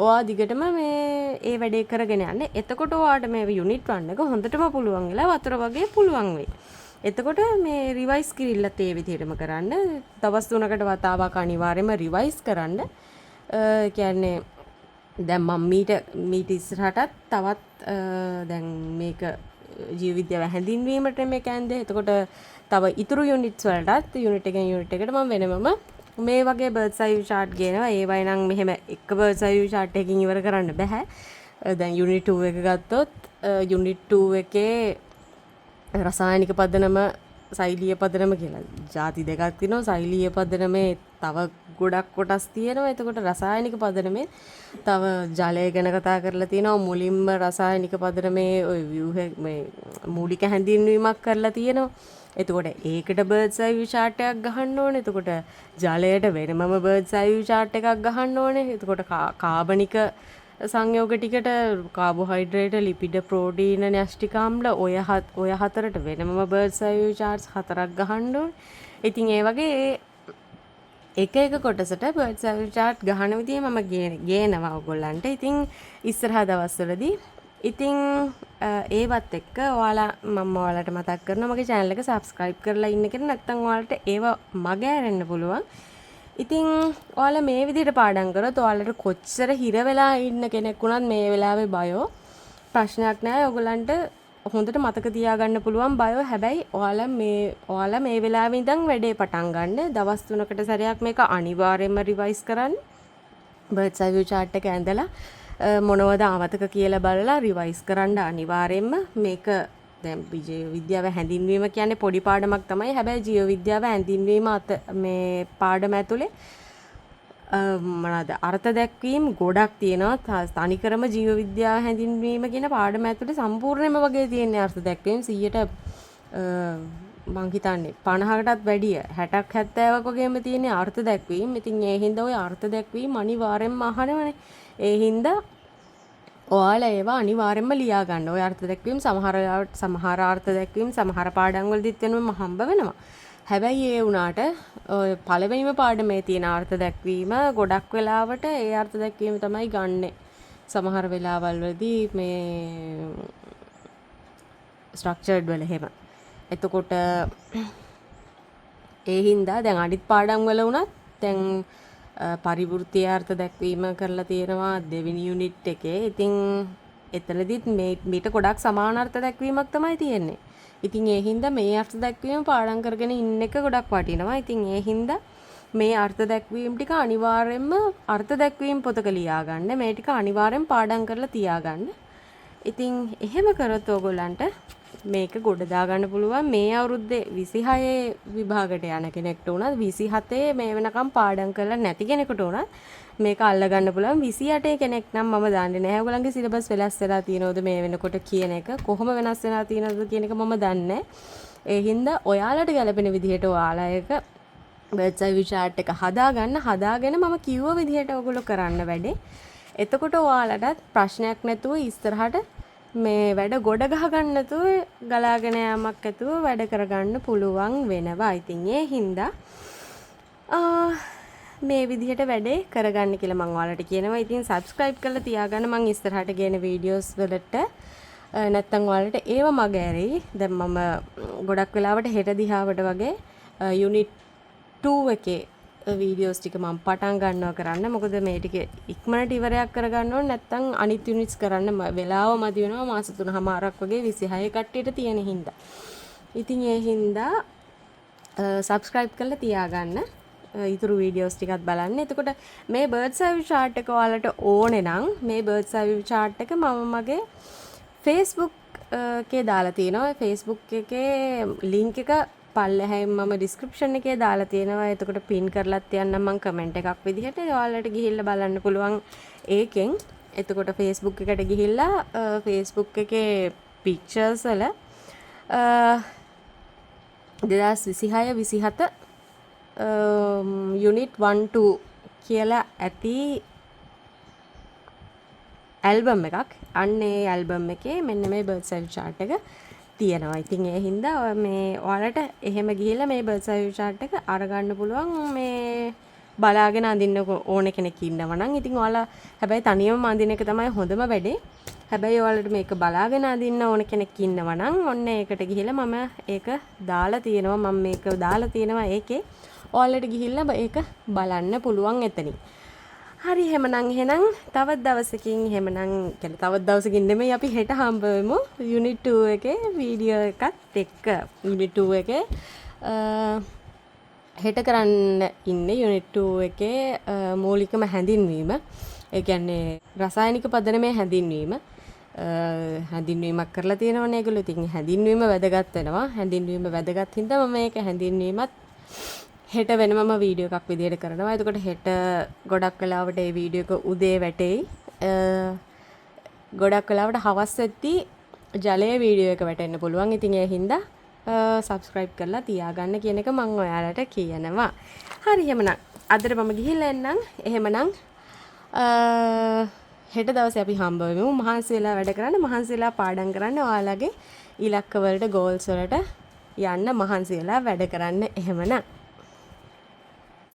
ඔයා දිගටම මේ ඒ වැඩේ කරගෙන යන්න. එතකොට ඔයාට මේ යුනිට් 1 එක හොඳටම පුළුවන් වෙලා වතුර වගේ පුළුවන් වෙයි. එතකොට මේ රිවයිස් කිරිල්ලත් ඒ විදිහටම කරන්න. දවස් 3කට වතාවක් අනිවාර්යයෙන්ම රිවයිස් කරන්න. කියන්නේ දැන් මම මීට ඉස්සරහටත් තවත් දැන් මේක ජීව විද්‍යාව හැඳින්වීමට මේක ඇන්දේ. එතකොට තව ඉතුරු යුනිට්ස් වලටත් යුනිට් එකෙන් යුනිට් එකට මම වෙනමම මේ වගේ බර්ඩ්ස් අයි view chart ගේනවා. ඒවයි නම් මෙහෙම එක බර්ඩ්ස් අයි view chart එකකින් ඉවර කරන්න බෑ. දැන් යුනිට් 2 එක ගත්තොත් යුනිට් 2 එකේ රසායනික පදනම සෛලීය පදනම කියලා ಜಾති දෙකක් තියෙනවා. සෛලීය පදනමේ තව ගොඩක් කොටස් තියෙනවා. එතකොට රසායනික පදනමේ තව ජලය ගැන කතා කරලා තියෙනවා. මුලින්ම රසායනික පදනමේ ওই ව්‍යුහ මේ මූලික හැඳින්වීමක් කරලා තියෙනවා. එතකොට ඒකට බර්ඩ්ස් අයි view chart එකක් ගහන්න ඕනේ. එතකොට ජලයට වෙනමම බර්ඩ්ස් අයි view chart එකක් ගහන්න ඕනේ. එතකොට කාබනික සංයෝග ටිකට කාබෝහයිඩ්‍රේට ලිපිඩ ප්‍රෝටීන න්‍යෂ්ටික අම්ල ඔය හතරට වෙනම බර්ඩ්ස් අයි view charts 4ක් ගහන්න ඕනේ. ඉතින් ඒ වගේ එක කොටසට බර්ඩ්ස් අයි view chart ගහන විදිය මම ගේනවා ඔයගොල්ලන්ට. ඉතින් ඉස්සරහා දවස්වලදී ඉතින් ඒවත් එක්ක මම ඔයාලට මතක් කරනවා මගේ channel එක subscribe කරලා ඉන්න කෙනා නැත්නම් ඔයාලට ඒව මග ඇරෙන්න පුළුවන්. ඉතින් ඔයාලා මේ විදිහට පාඩම් කරොත් ඔයාලට කොච්චර හිර වෙලා ඉන්න කෙනෙක් වුණත් මේ වෙලාවේ බයෝ ප්‍රශ්නයක් නැහැ. ඔයගලන්ට හොඳට මතක තියාගන්න පුළුවන් බයෝ. හැබැයි ඔයාලා මේ වෙලාවේ ඉඳන් වැඩේ පටන් ගන්න. දවස් 3කට සැරයක් මේක අනිවාර්යයෙන්ම රිවයිස් කරන්න. බර්ඩ්ස් අයි view chart එක ඇඳලා මොනවද අමතක කියලා බලලා රිවයිස් කරන්න අනිවාර්යයෙන්ම. මේක දැන් ජීව විද්‍යාව හැඳින්වීම කියන්නේ පොඩි පාඩමක් තමයි. හැබැයි ජීව විද්‍යාව හැඳින්වීම මේ පාඩම ඇතුලේ මොනවාද අර්ථ දැක්වීම ගොඩක් තියෙනවා. තනිකරම ජීව විද්‍යාව හැඳින්වීම කියන පාඩම ඇතුලේ සම්පූර්ණයෙන්ම වගේ තියෙන අර්ථ දැක්වීම 100ට මං හිතන්නේ 50කටත් වැඩිය 60ක් 70ක් වගේම තියෙන අර්ථ දැක්වීම. ඉතින් ඒ හින්දා ওই අර්ථ දැක්වීම අනිවාර්යෙන්ම අහනවනේ. ඒ හින්දා ඔයාලා ඒවා අනිවාර්යෙන්ම ලියා ගන්න. ඔය අර්ථ දැක්වීම සමහර අර්ථ දැක්වීම සමහර පාඩම් වලදීත් වෙනම හම්බ වෙනවා. හැබැයි ඒ වුණාට ඔය පළවෙනිම පාඩමේ තියෙන අර්ථ දැක්වීම ගොඩක් වෙලාවට ඒ අර්ථ දැක්වීම තමයි ගන්නෙ. සමහර වෙලාවල් වලදී මේ ස්ට්‍රක්චර්ඩ් වල එහෙම. එතකොට ඒ හින්දා දැන් අනිත් පාඩම් වල වුණත් දැන් පරිවෘත්තීය අර්ථ දැක්වීම කරලා තියෙනවා දෙවෙනි යුනිට් එකේ. ඉතින් එතනදිත් මේට ගොඩක් සමාන අර්ථ දැක්වීමක් තමයි තියෙන්නේ. ඉතින් ඒ හින්දා මේ අර්ථ දැක්වීම පාඩම් කරගෙන ඉන්න එක ගොඩක් වටිනවා. ඉතින් ඒ හින්දා මේ අර්ථ දැක්වීම ටික අනිවාර්යෙන්ම අර්ථ දැක්වීම පොතක ලියා ගන්න. මේ ටික අනිවාර්යෙන් පාඩම් කරලා තියාගන්න. ඉතින් එහෙම කරොත් ඕගොල්ලන්ට මේක ගොඩ දාගන්න පුළුවන් මේ අවුරුද්දේ 26 විභාගයට යන කෙනෙක්ට උනත් 27 මේ වෙනකම් පාඩම් කරලා නැති කෙනෙකුට උනත් මේක අල්ලගන්න පුළුවන් 28 කෙනෙක් නම් මම දන්නේ නැහැ. ඔයගොල්ලන්ගේ සිලබස් වෙනස් වෙලා තියෙනවද මේ වෙනකොට කියන එක කොහොම වෙනස් වෙලා තියෙනවද කියන එක මම දන්නේ නැහැ. ඒ හින්දා ඔයාලට ගැලපෙන විදිහට ඔයාලා එක බර්ඩ්ස් අයි view chart එක හදාගෙන මම කිව්ව විදිහට ඔයගොල්ලෝ කරන්න වැඩේ. එතකොට ඔයාලටත් ප්‍රශ්නයක් නැතුව ඉස්සරහට මේ වැඩ ගොඩ ගහ ගන්න නැතුව ගලාගෙන යාමක් නැතුව වැඩ කරගන්න පුළුවන් වෙනවා. ඉතින් ඒ හින්දා මේ විදිහට වැඩේ කරගන්න කියලා මම ඔයාලට කියනවා. ඉතින් subscribe කරලා තියාගන්න මම ඉස්සරහට ගේන වීඩියෝස් වලට නැත්තම් ඔයාලට ඒව මග ඇරෙයි. දැන් මම ගොඩක් වෙලාවට හෙට දිහාවට වගේ unit 2 එකේ වීඩියෝස් ටික මම පටන් ගන්නවා කරන්න. මොකද මේ ටික ඉක්මනට ඉවරයක් කරගන්න ඕනේ. නැත්තම් අනිත් යුනිට්ස් කරන්න වෙලාව මදි වෙනවා. මාස 3මාරක් වගේ 26 කට්ටියට තියෙන හින්දා. ඉතින් ඒ හින්දා subscribe කරලා තියාගන්න. ඊතුරු වීඩියෝස් ටිකත් බලන්න. එතකොට මේ බර්ඩ්ස් අයි view chart එක ඔයාලට ඕනේ නම් මේ බර්ඩ්ස් අයි view chart එක මම මගේ Facebook එකේ දාලා තියෙනවා. Facebook එකේ link එක පල්ලෙහැයින් මම description එකේ දාලා තියෙනවා. එතකොට pin කරලත් යන්නම් මම comment එකක් විදිහට ඔයාලට ගිහිල්ලා බලන්න පුළුවන් ඒකෙන්. එතකොට Facebook එකට ගිහිල්ලා Facebook එකේ pictures වල 2026 27 unit 1 2 කියලා ඇති ඇල්බම් එකක්. අන්න ඒ ඇල්බම් එකේ මෙන්න මේ බර්ඩ්ස් අයි view chart එක තියෙනවා. ඉතින් ඒ හින්දා මේ ඔයාලට එහෙම ගිහිල්ලා මේ බර්ඩ්ස් අයි view chart එක අරගන්න පුළුවන්. මේ බලාගෙන අඳින්න ඕන කෙනෙක් ඉන්නවා නම් ඉතින් ඔයාලා හැබැයි තනියම අඳින එක තමයි හොඳම වැඩේ. හැබැයි ඔයාලට මේක බලාගෙන අඳින්න ඕන කෙනෙක් ඉන්නවා නම් ඔන්න ඒකට ගිහිල්ලා මම ඒක දාලා තියෙනවා. මම මේක දාලා තියෙනවා ඒකේ. ඔයාලට ගිහිල්ලා ඒක බලන්න පුළුවන් එතනින්. හරි එහෙනම් තවත් දවසකින් කියන්නේ තවත් දවසකින් නෙමෙයි අපි හෙට හම්බ වෙමු unit 2 එකේ වීඩියෝ එකත් එක්ක. unit 2 එකේ හෙට කරන්න ඉන්නේ unit 2 එකේ මූලිකම හැඳින්වීම. ඒ කියන්නේ රසායනික පදනමේ හැඳින්වීමක් කරලා තියෙනවනේ ඒගොල්ලෝ. ඉතින් හැඳින්වීම වැදගත් වෙනවා. හැඳින්වීම වැදගත් හින්දා මම මේක හැඳින්වීමත් හෙට වෙනමම වීඩියෝ එකක් විදිහට කරනවා. එතකොට හෙට ගොඩක් වෙලාවට මේ වීඩියෝ එක උදේ වැටෙයි. ගොඩක් වෙලාවට හවස් වෙද්දී ජලයේ වීඩියෝ එක වැටෙන්න පුළුවන්. ඉතින් ඒ හින්දා subscribe කරලා තියාගන්න කියන එක මම ඔයාලට කියනවා. හරි එහෙනම් අදට මම ගිහිල්ලා එන්නම්. එහෙමනම් හෙට දවසේ අපි හම්බ වෙමු. මහන්සි වෙලා වැඩ කරන්න, මහන්සි වෙලා පාඩම් කරන්න, ඔයාලගේ ඉලක්ක වලට goals වලට යන්න මහන්සි වෙලා වැඩ කරන්න. එහෙමනම්